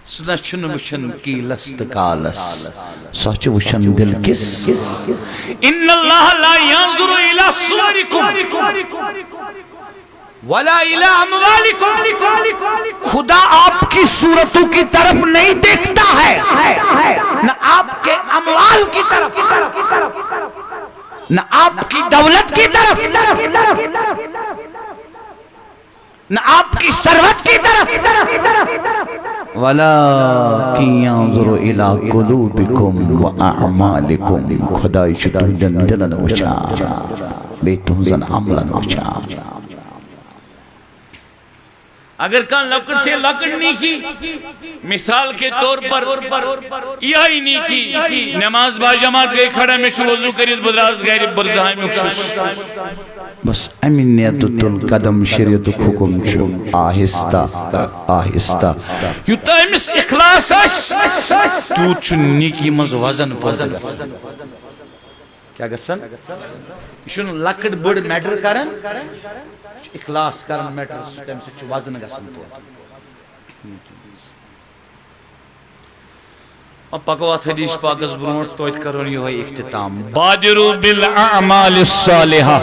سنا چھن وشن کی لست کالس سوچ وشن دل کس ان اللہ لا ينظر الى صورکم ولا الى اموالکم خدا آپ کی صورتوں کی طرف نہیں دیکھتا ہے نہ آپ کے اموال کی طرف نہ آپ کی دولت کی طرف نہ آپ کی ثروت کی طرف وَلَكِنْ يَنْظُرُ إِلَىٰ قُلُوبِكُمْ وَأَعْمَالِكُمْ خدای شتو دلن وچار بیتون زن عملن وچار اگر کان لکڑ سے لکڑ نیکی مثال کے طور پر یہی نیکی نماز با جماعت گئی کھڑا میں شو وضو کرید بدراز غیر برزہائی مکشش بس امینیت تل قدم شریعت حکم چھو آہستہ آہستہ یو تائمس اخلاص اس تو چھو نیکی مز وزن پڑھتا گسن کیا گسن شنو لکڑ بڑ میٹر کرن اخلاص کرن میٹر ٹائم سے چھو وزن گسن پڑھتا اب پاکوات حدیث پاکس برونٹ تویت کرون یہ ہوئی اختتام بادروا بالاعمال الصالحہ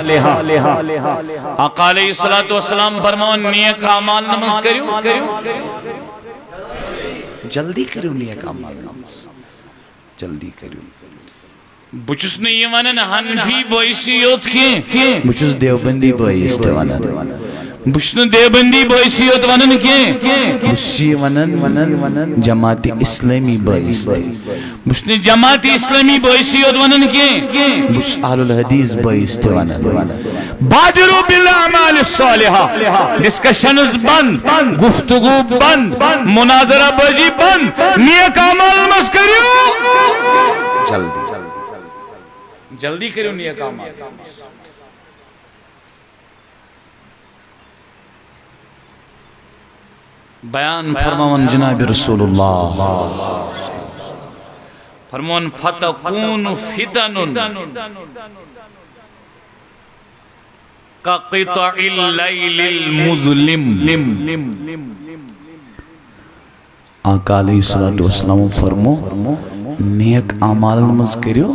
آقا علیہ السلام فرمون نیک اعمال نماز کریو جلدی کریو نیک اعمال نماز جلدی کریو بچس نے یہ ونن حنفی بویسی یوت کی بچس دیوبندی بائیس تے ونن بچس نے دیوبندی بویسی یوت ونن کی بچی ونن جماعت اسلامی بائیس تے بچس نے جماعت اسلامی بویسی یوت ونن کی بچ اہل الحدیث بائیس تے ونن بادرو بالاعمال الصالحہ ڈسکشنز بند گفتگو بند مناظرہ بازی بند نیک اعمال مس کریو جلدی کریو نیک اعمال بیان فرماون جناب رسول اللہ فرمون فتکون فتن كقطع الليل المظلم آقا علیہ السلام فرمو نیک اعمال مز کریو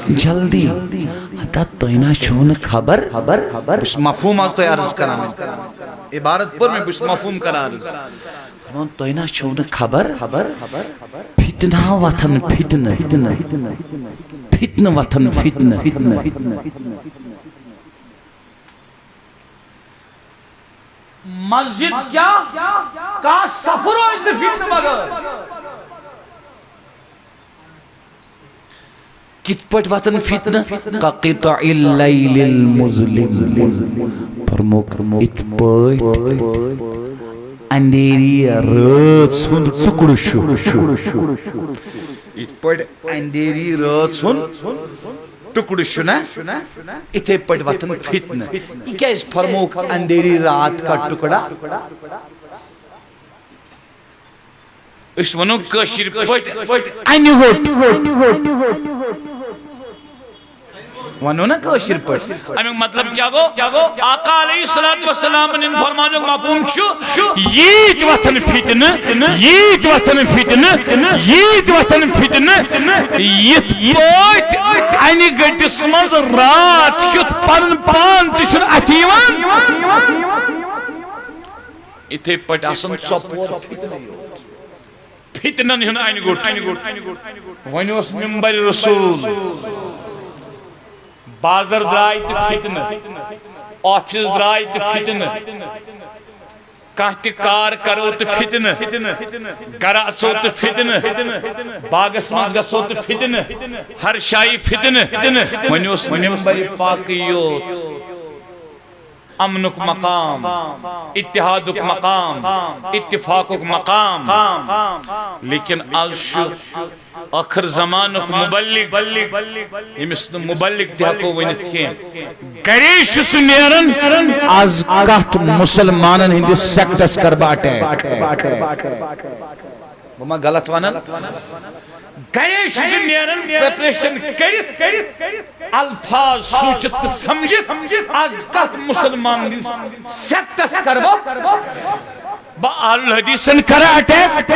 جلدی حتی توینا چھون خبر بس مفہوم آز تو عرض کرانا عبارت پر میں بس مفہوم کرا عرض فرمو توینا چھون خبر فتنہ وطن فتنہ وطن فتنہ مسجد کیا کہاں سفر ہو اس فتنہ مگر کت پٹ وطن فتنہ قطع اللیل المظلم فرموک ات پٹ اندیری رات سن ٹکڑ شو ات پٹ اندیری رات سن ٹکڑ شو نا اتھے پٹ وطن فتنہ یہ کیا اس فرموک اندیری رات کا ٹکڑا اس ونو کشیر پٹ انہوٹ ونو نا کشیر پٹ امیک مطلب کیا گو آقا علیہ السلام نے فرمانو مفہوم چھو ییت وطن فتنہ ییت وطن فتنہ ییت وطن فتنہ یت پٹ اینی گٹس مز رات کیت پن پان تشن اتیوان اتھے پٹ آسن چپور فتنہ نہیں اینی گٹ ونی اس منبر رسول بازر درائی تو فتنہ آفس درائی تو فتنہ کانتی کار کرو تو فتنہ گھر اچو تو فتنہ باغس مز گژھو تو فتنہ ہر شائی فتنہ ونی اس منبر پاکیوت امنک مقام اتحادک مقام اتفاقک مقام لیکن آج شو آخر زمانک مبلغ یمس مبلغ تحقو ونت کین گریش سنیرن از کہت مسلمانن ہندی سیکٹس کر باٹے وہ غلط ونن گریش سنیرن پریپریشن کرت الفاظ سوچت سمجھت از کہت مسلمان ہندی سیکٹس کر با آل حدیثن کرا اٹیک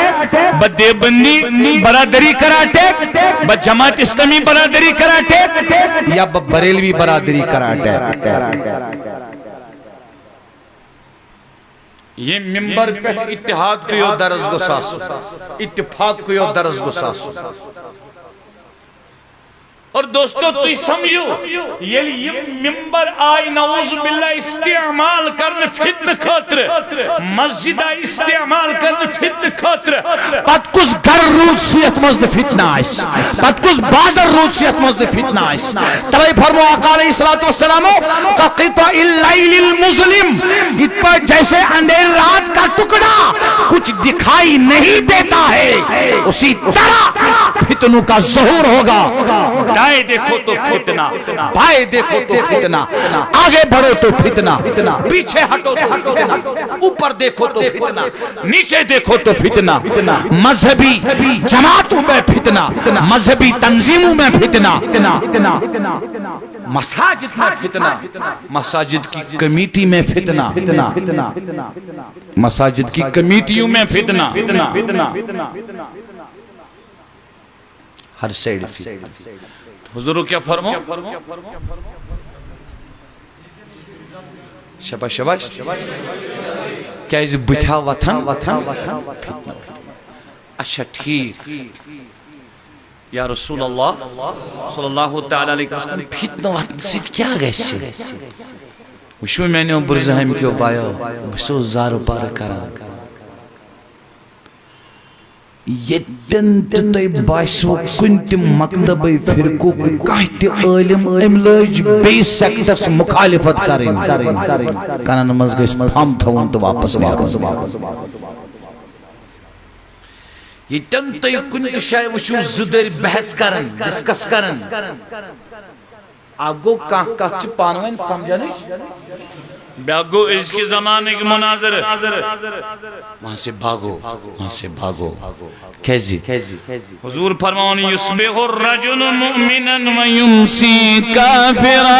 با دیوبندی برادری کرا اٹیک با جماعت اسلامی برادری کرا اٹیک یا با بریلوی برادری کرا اٹیک یہ ممبر پیٹ اتحاد کو یو درز گساسو اتفاق کو یو درز گساسو اور دوستو تو سمجھو یہ ممبر آئی نعوذ باللہ استعمال کرنے فتن خاطر مسجد آئی استعمال کرنے فتن خاطر پت کس گھر رود سیت مزد فتنہ آئیس پت کس بازر رود سیت مزد فتنہ آئیس تبائی فرمو آقا علیہ السلام کا قطع اللیل المظلم ات پر جیسے اندھیر رات کا ٹکڑا کچھ دکھائی نہیں دیتا ہے اسی طرح فتنوں کا ظہور ہوگا دائیں دیکھو تو فتنہ بائیں دیکھو تو فتنہ آگے بڑھو تو فتنہ پیچھے ہٹو تو فتنہ اوپر دیکھو تو فتنہ نیچے دیکھو تو فتنہ مذہبی جماعتوں میں فتنہ مذہبی تنظیموں میں فتنہ مساجد میں فتنہ مساجد کی کمیٹی میں فتنہ مساجد کی کمیٹیوں میں فتنہ ہر سائیڈ فتنہ حضورو کیا فرمو شباش شباش کیا اس بٹھا وطن فتنہ اچھا ٹھیک یا رسول اللہ صلی اللہ تعالی علیہ وسلم فتنہ واتن سید کیا گیسی وشو میں نے برزہم کیوں پایو بسو زارو پار کران یتن تتوی باسو کنت مکتبی فرقو کہتی علم املاج بی سیکٹس مخالفت کریں کنن مز گیس پھام تھون تو واپس وارن یتن تتوی کنت شای وشو زدر بحث کرن ڈسکس کرن آگو کہاں چھ پانوین سمجھنے بیاگو اس کے زمانے کی مناظر وہاں سے بھاگو کیزی حضور فرماؤنی یصبح الرجل مؤمنا ویمسی کافرا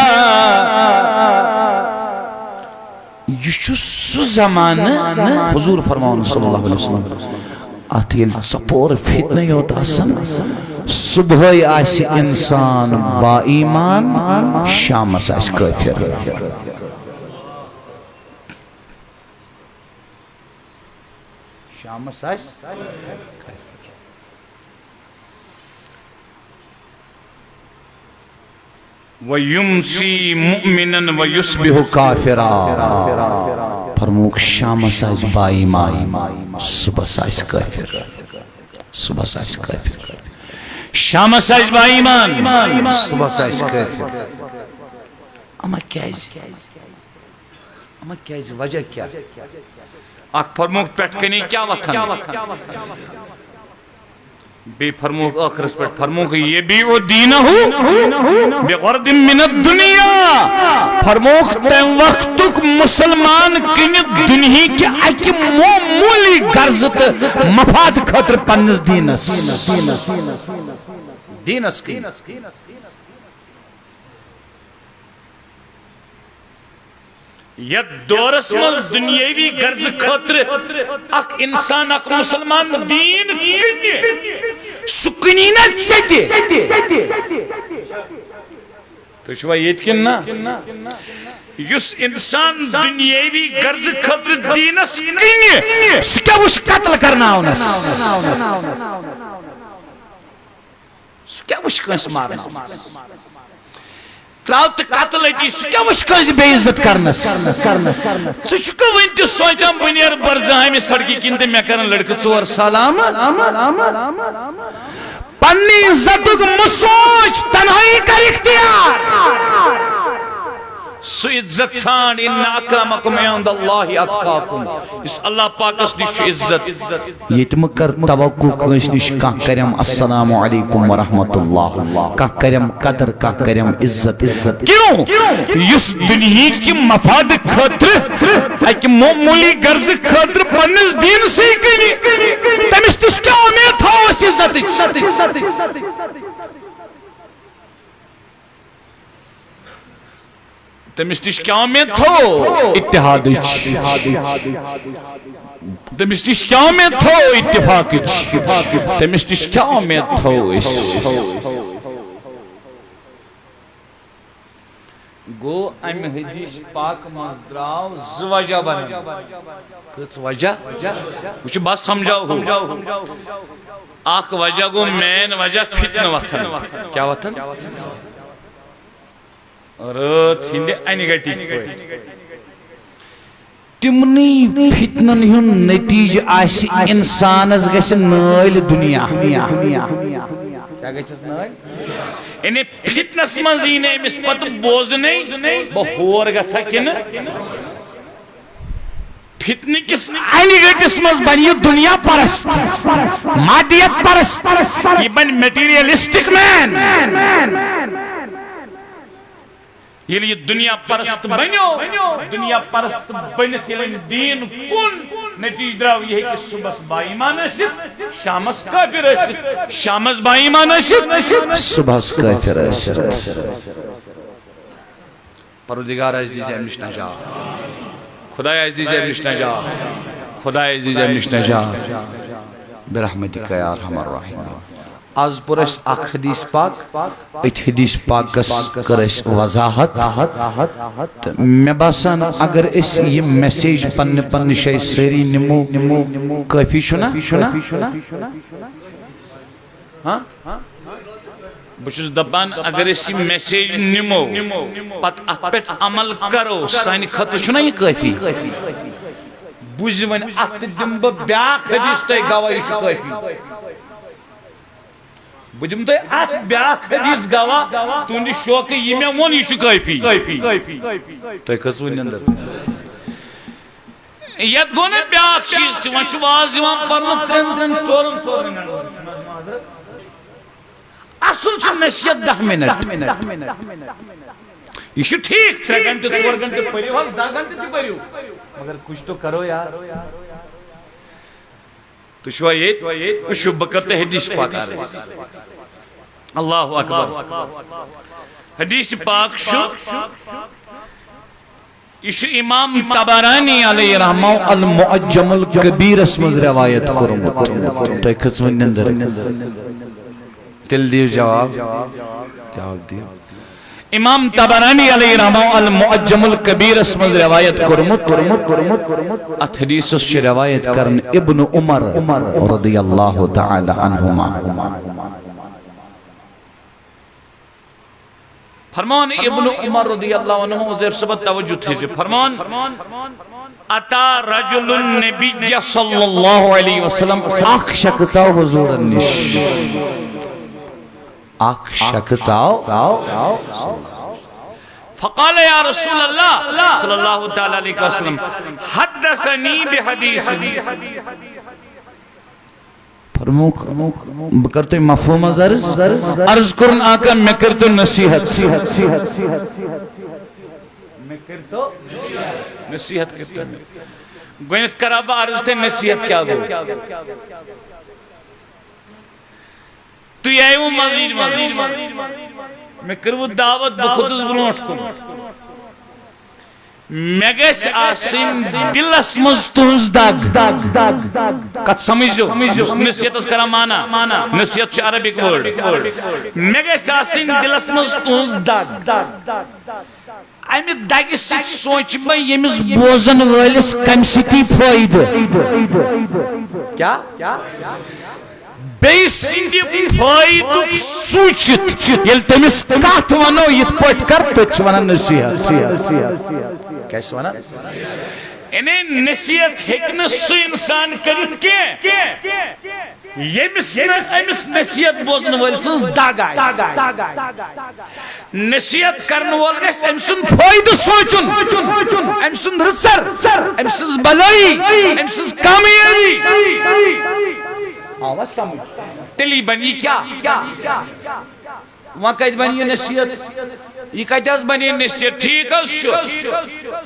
یہ سو زمانہ حضور فرماؤنی صلی اللہ علیہ وسلم آتیل سپور فتنہ یوت آسن صبح آسی انسان با ایمان شام آسی کافر شام آسی ویمسی مؤمنا ویصبح کافرا فرموک شام آسی با ایمان صبح آسی کافر شام آسی با ایمان صبح آسی کافر اما کیازی وجہ کیا اک فرموک پیٹکنی کیا وطن بے فرموک آخرس پیٹ فرموک یہ بھی وہ دینہ ہو بے غرد من الدنیا فرموک تیم وقتک مسلمان کنی دنہی کے اکی مولی غرضت مفاد خطر پنس دینس کی یا دورس مز دنیاوی غرض خطر اک انسان اک مسلمان دین کنی سکنینت سیدی تو شوہ یہ کننا یس انسان دنیاوی غرض خطر دینس کنی سکیا وش قتل کرنا ہونس سکیا وش کنس مارنا تراؤت قتل اتی سکیا وش کنس بے عزت کرنس سچکا ونٹی سوچام بنیر برزہامی سڑکی کینتے میں کرن لڑک چور سلام پنی عزتک مسوچ تنہائی کر اختیار سو عزت سان ان اکرمکم عند اللہ اتقاکم اس اللہ پاکس نش عزت یتم کر توقع کنس نش کان کرم السلام علیکم ورحمت اللہ کان کرم قدر کان کرم عزت کیوں اس دنیا کی مفاد خاطر ایک معمولی غرض خاطر پنس دین سے کنی تمس تس کیا امید تھا اس عزت تمس نش کیا امید تھو اتحاد تمس نش کیا امید تھو اتفاق تمس نش کیا امید تھو گو ام حدیث پاک مزدراو زوجہ بنا کس وجہ کچھ بات سمجھاؤ ہو آخ وجہ گو مین وجہ فتن وطن کیا وطن رات ہندے اینی گٹی تمنی فتنن ہن نتیج آسی انسان از گیس نائل دنیا کیا گیس نائل انہیں فتنس منزینے امس پت بوزنے بہور گا سکن فتنی کس اینی گٹس مز بنی دنیا پرست مادیت پرست یہ بن میٹیریلسٹک مین یہ دنیا پرست بنیو دنیا پرست بنت یلن دین کن نتیج دراو یہ کہ صبح با ایمان اسد شامس کافر اسد شامس با ایمان اسد صبح کافر اسد پروردگار عزیز امش نجا خدای عزیز امش نجا خدای عزیز امش نجا برحمتک یا ارحم الراحمین آز پرس اخ حدیث پاک ایت حدیث پاک کس کرس وضاحت میں باسان اگر اس یہ میسیج پن شای سری نمو کافی شنا ہاں بچس دپان اگر اسی میسیج نمو پت ات پیٹ عمل کرو سانی خطر چھنا یہ کافی بوزی ون ات دم بہ بیاکھ حدیث تے گواہ یہ کافی بجم تے ات بیاکھ حدیث گواہ تہندِ شوق یہ میں ون یہ کافی تُہۍ کھس ونی اندر یت گو نا بیاکھ چیز تہ ون واز یوان پرن ترین ژورن اصل چھ نصیحت 10 منٹ یہ ٹھیک 3 گھنٹے 4 گھنٹے پریو حس 10 گھنٹے تہ پریو مگر کچھ تو کرو یار تو شو یہ وشو بکرت حدیث پاک آرس اللہ اکبر حدیث پاک شو یہ امام طبرانی علیہ رحمہ المعجم الکبیر اسمز روایت کرمت تو ایک قسم اندر تل دیر جواب دیر امام طبرانی علیہ رحمہ المعجم الکبیر اسمز روایت کرمت ات حدیث اس سے روایت کرن ابن عمر رضی اللہ تعالی عنہما فرمان ابن عمر رضی اللہ عنہ زیر سبت توجہ تھے فرمان اتا رجل النبی صلی اللہ علیہ وسلم اخ شخص آو حضور النش اخ شخص آو فقال یا رسول اللہ صلی اللہ تعالی علیہ وسلم حدثنی بحدیث فرموک بکرتے مفہوم عرض کرن آقا میں کرتے نصیحت میں کرتے نصیحت کرتے گوینت کرابا عرض تے نصیحت کیا گو تو یہ وہ مزید میں کرو دعوت بخودز برونٹ کن میں گیس آسین دل اسمز تونز داگ کت سمجھو نصیحت اس کرا مانا نصیحت چھ عربک ورڈ میں گیس آسین دل اسمز تونز داگ امی داگی سیت سوچ میں یمیز بوزن والس کم سیتی فائد کیا؟ بیس سندی فائد سوچت یل تمیس کات ونو یت پوٹ کر تچ ونن نصیحت کیس ونن انہیں نصیحت ہکن سو انسان کرت کے یمس نصیحت بوزن والسنز داگ نصیحت کرن وول گیس امسن فائد سوچن امسن رسر امسن بلائی امسن کامیابی آواز سمجھ تلی بنی کیا وہاں کہت بنی نصیحت یہ کہت از بنی نصیحت ٹھیک ہے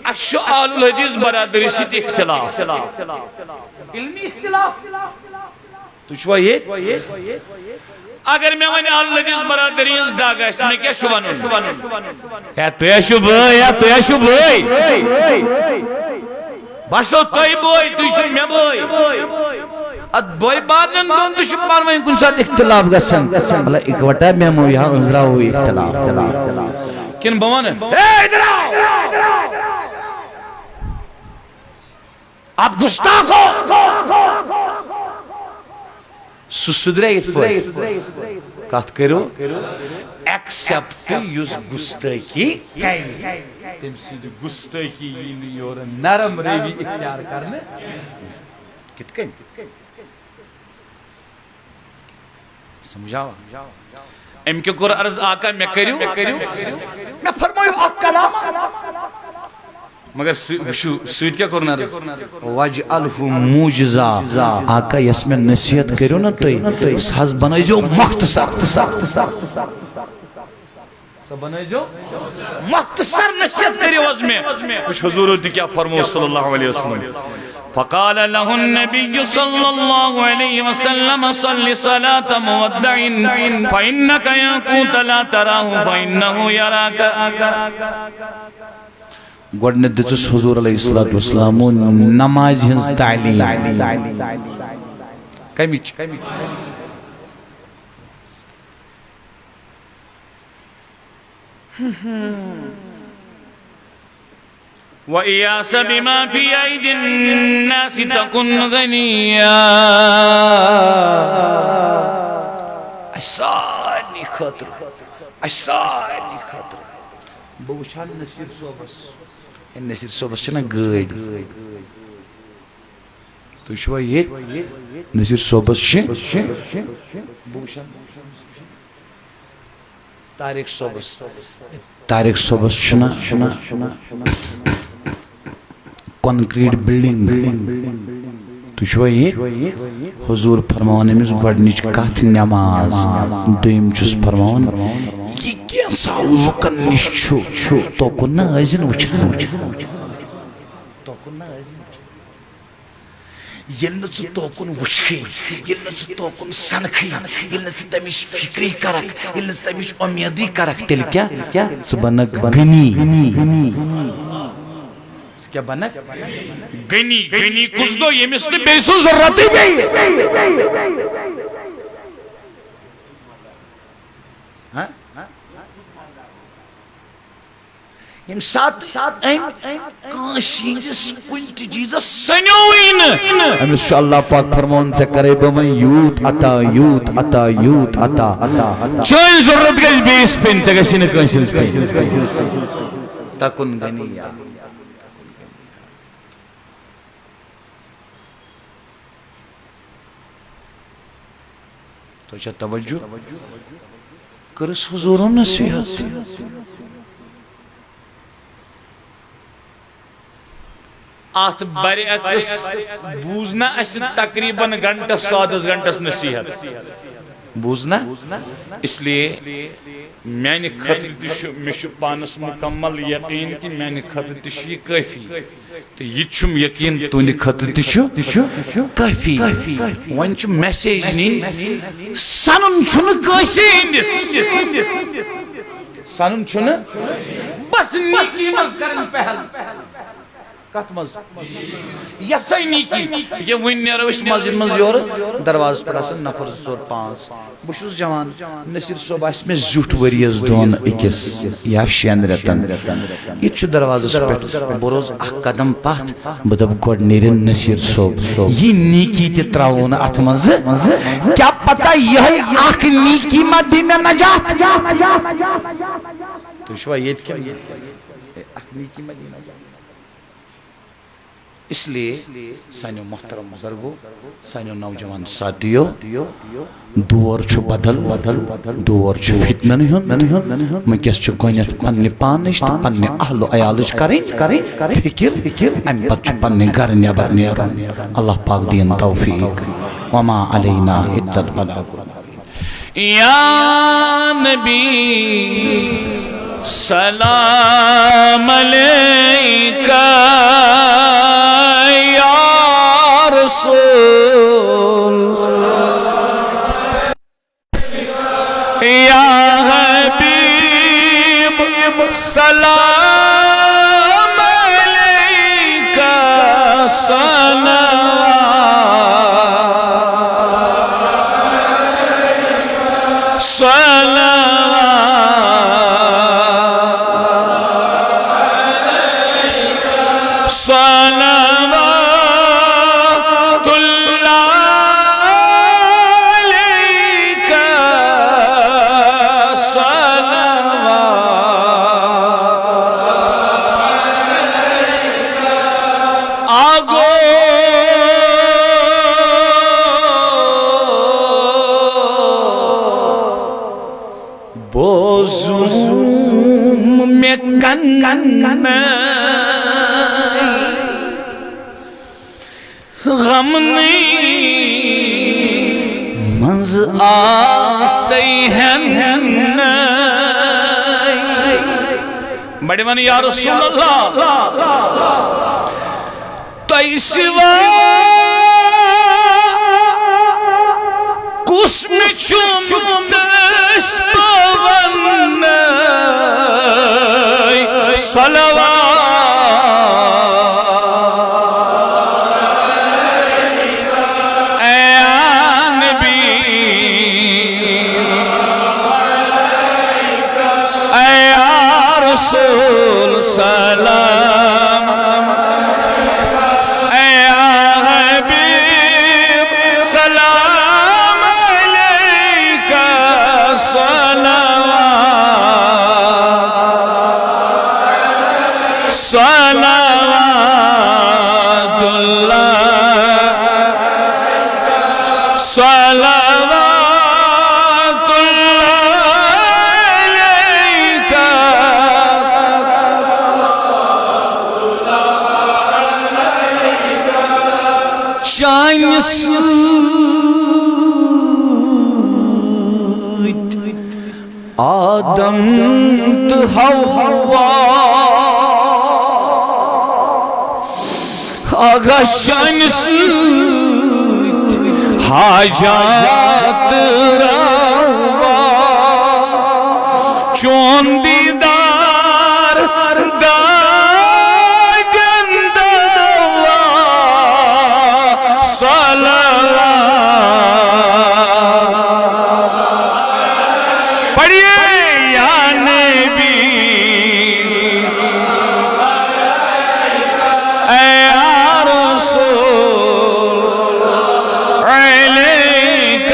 اشو آل الحدیث برادری سیت اختلاف علمی اختلاف تو شوہ یہ اگر میں ونی آل الحدیث برادری اس داگا اس میں کیا شبانون یا تو یا شبائی یا تو یا شبائی باشو توی بوئی توی شن میں بوئی اد بوئی بارنن دون تو شب پانوائیں کن ساتھ اختلاف گسن اللہ اکوٹا میں مو یہاں انزرا ہوئی اختلاف کن بوانا اے ادھر آؤ آپ گستاخ ہو سدرے اتفاق کات کرو ایکسپٹ یوز گستاخی تم سید گستاخی یور نرم روی اختیار کرنے کت کن سمجھاوا ام کے کور عرض آقا میں کریو میں فرمائیو آق کلام مگر سوید کیا کرنا عرض وَجْعَلْهُ مُوجِزَا آقا یس میں نصیحت کریو نا تو ساز بنائی جو مختصر بنائی جو مختصر نصیحت کریو از میں کچھ حضور دی کیا فرمو صلی اللہ علیہ وسلم فقال له النبي صلى الله عليه وسلم صل صلاة مودع فإنك يقوت لا تراه فإنه يراك گوڑنے دچس حضور علیہ السلام نماز ہنز تعلیم کمیچ وَإِيَاسَ بِمَا فِي أَيْدِ النَّاسِ تَكُنْ غَنِيًّا سارنی خاطر سارنی خاطر بہ وچھان نصیر صوبس نصیر صوبس چھنا گٲڑۍ تُہۍ چھوا ییٚتہِ نصیر صوبس چھِ بہ وچھان طارق صوبس چھنا کنکریٹ بلڈنگ تُہۍ چھوا ییٚتہِ حضور فرماوان أمِس گۄڈنِچ کتھ نٮ۪ماز دوٚیِم چھُس فرماوان یہِ کینٛژھا لُکن نِش چھُ توکُن نہ ٲسِن وٕچھان ییٚلہِ نہٕ ژٕ توکُن وٕچھکھٕے ییٚلہِ نہٕ ژٕ توکُن سنکھٕے ییٚلہِ نہٕ ژٕ تمِچ فکری کرکھ ییٚلہِ نہٕ ژٕ تمِچ اُمیدٕے کرکھ تیٚلہِ کیٛاہ ژٕ بنکھ غنی کیا بنک غنی کس گو یمس نہ بیٚیہِ سٕنٛز ضرورتٕے پیٚیہِ ییٚمہِ ساتہٕ أمۍ کٲنٛسہِ ہٕنٛدِس کُنہِ تہِ چیٖزس سنیوٕے نہٕ أمِس چھُ اللہ پاک فرماوان ژےٚ کرے بہٕ وۄنۍ یوٗت عطا چٲنۍ ضرورت گژھِ بیٚیِس پیٚنۍ ژےٚ گژھی نہٕ کٲنٛسہِ ہٕنٛز پیٚنۍ تکُن غنیہ تو چھا توجہ کٔرٕس حضوٗرن نصیحت اتھ برعکس بوٗزنا اسہِ تقریباً گھنٹس 7 گھنٹس نصیحت بوٗزنا اس لیے میانہِ خٲطرٕ تہِ چھُ مےٚ چھُ پانس مکمل یقیٖن کہِ میانہِ خٲطرٕ تہِ چھُ یہِ کٲفی تہٕ یہِ تہِ چھُم یقیٖن تُہنٛدِ خٲطرٕ تہِ چھُ کٲفی وۄنۍ چھُ میسیج نِنۍ سنُن چھُنہٕ کٲنٛسہِ ہٕنٛدِس سنُن چھُنہٕ بس نیکی منٛز کرٕنۍ پہل کتھ منٛز یژھے نیکی یہِ وٕنۍ نیرو أسۍ مسجد منٛز یورٕ دروازس پٮ۪ٹھ آسان نفر 2 4 5 بہٕ چھُس جوان نصیر صٲب آسہِ مےٚ زیُٹھ ؤرِیس دۄن أکِس یا 6 رٮ۪تن ییٚتہِ چھُ دروازس پٮ۪ٹھ بہٕ روزٕ اکھ قدم پتھ بہٕ دپہٕ گۄڈٕ نیرِن نصیر صٲب یہِ نیکی تہِ تراوو نہٕ اتھ منٛزٕ کیٛاہ پتہ یِہے اکھ نیکی ما دِ مےٚ نجات تُہۍ چھُوا ییٚتہِ کِنہٕ اکھ نیکی ما دِ نجات اس لیے سانیو محترم بزرگو سانیو نوجوان ساتھیو دور چھُ بدل دور چھُ فتنن ہُنٛد وٕنکٮ۪س چھُ گۄڈنٮ۪تھ پننہِ پانٕچ تہٕ پننہِ اہلو عیالٕچ کرٕنۍ فکر امہِ پتہٕ چھُ پننہِ گرٕ نٮ۪بر نیرُن اللہ پاک دِیِن توفیق وما علینا الا البلاغ یا نبی سلام علیکہ یا حبیب سلام علیکہ غم منٛز آسے ہن بڑے ون یا رسول اللہ تۄہہِ سِوا کُس مےٚ چھُم دٔسۍ پاوان صلوات سلام یا حبیب سلام علیکہ سۭتۍ آدم تہٕ حوا آغا شانہِ سۭتۍ حاجات روا چون دیدار داغن دوا صلوات پڑھئے یا نبی اے رسول علیک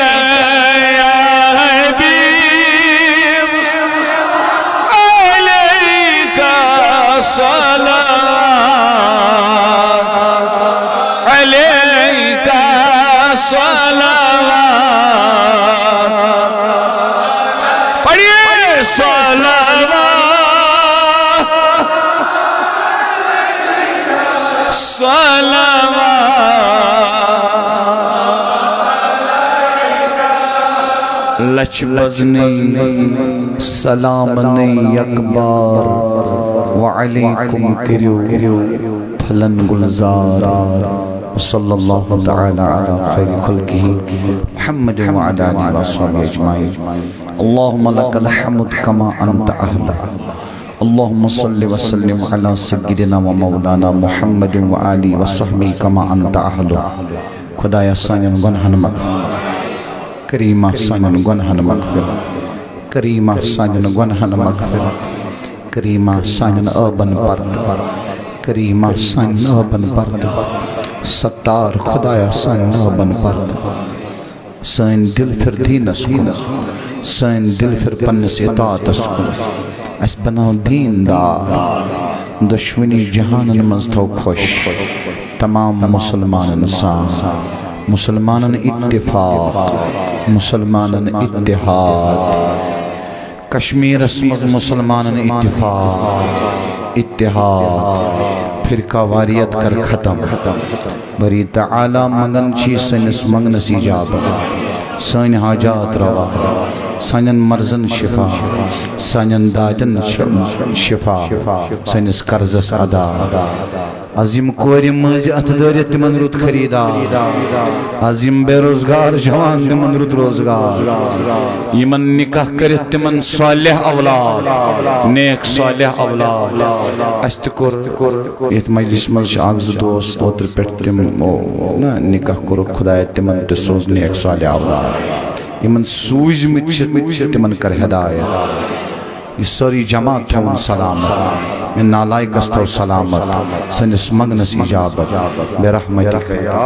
یا حبیب علیک صلوات علیک صلوات پڑھئے صلوات صلوات لچ بزنی سلام نی اکبار وعلیکم کریو پھلن گلزار صلی اللہ تعالی علی خیر خلقہ محمد وعلی آلہ وصحبہ اجمعین اللہم لک الحمد کما انت اہل اللہم صلی وسلم علی سیدنا و مولانا محمد وآلہ وصحبہ کما انت اہل خدایا سانین گنہن مغفر کریمہ سانین گنہن مغفر کریمہ سانین گنہن مغفر کریمہ سانین ابن پرد کریمہ سانین ابن پرد ستار خدایا سانین ابن پرد سان دل پھر دینس کن سان دل پھر پنس اطاعتس کن اس بناو دین دار دشونی جہانن منز تھو خوش تمام مسلمانن سان مسلمانن اتفاق مسلمانن اتحاد کشمیر اسمز مسلمانن اتفاق اتحاد فرقہ واریت کر ختم بری تعالی منگن چی سنس منگنس اجابت سن حاجات روا سنن مرزن شفا سنن دادن شفا سنس قرضس ادا عظیم کوری مجھ اتدارت من رود خریدار عظیم بے روزگار جوان من رود روزگار یمن نکاح کرت من صالح اولاد نیک صالح اولاد استکر ایت مجلس ملش آگز دوست اوتر پیٹ تم نکاح کرو خدایت تمن تسوز نیک صالح اولاد یمن سوج مچ تمن کر ہدایت یہ ساری جماعت تھون سلامت من نالائک استو سلامت سنس مغنس اجابت برحمتک یا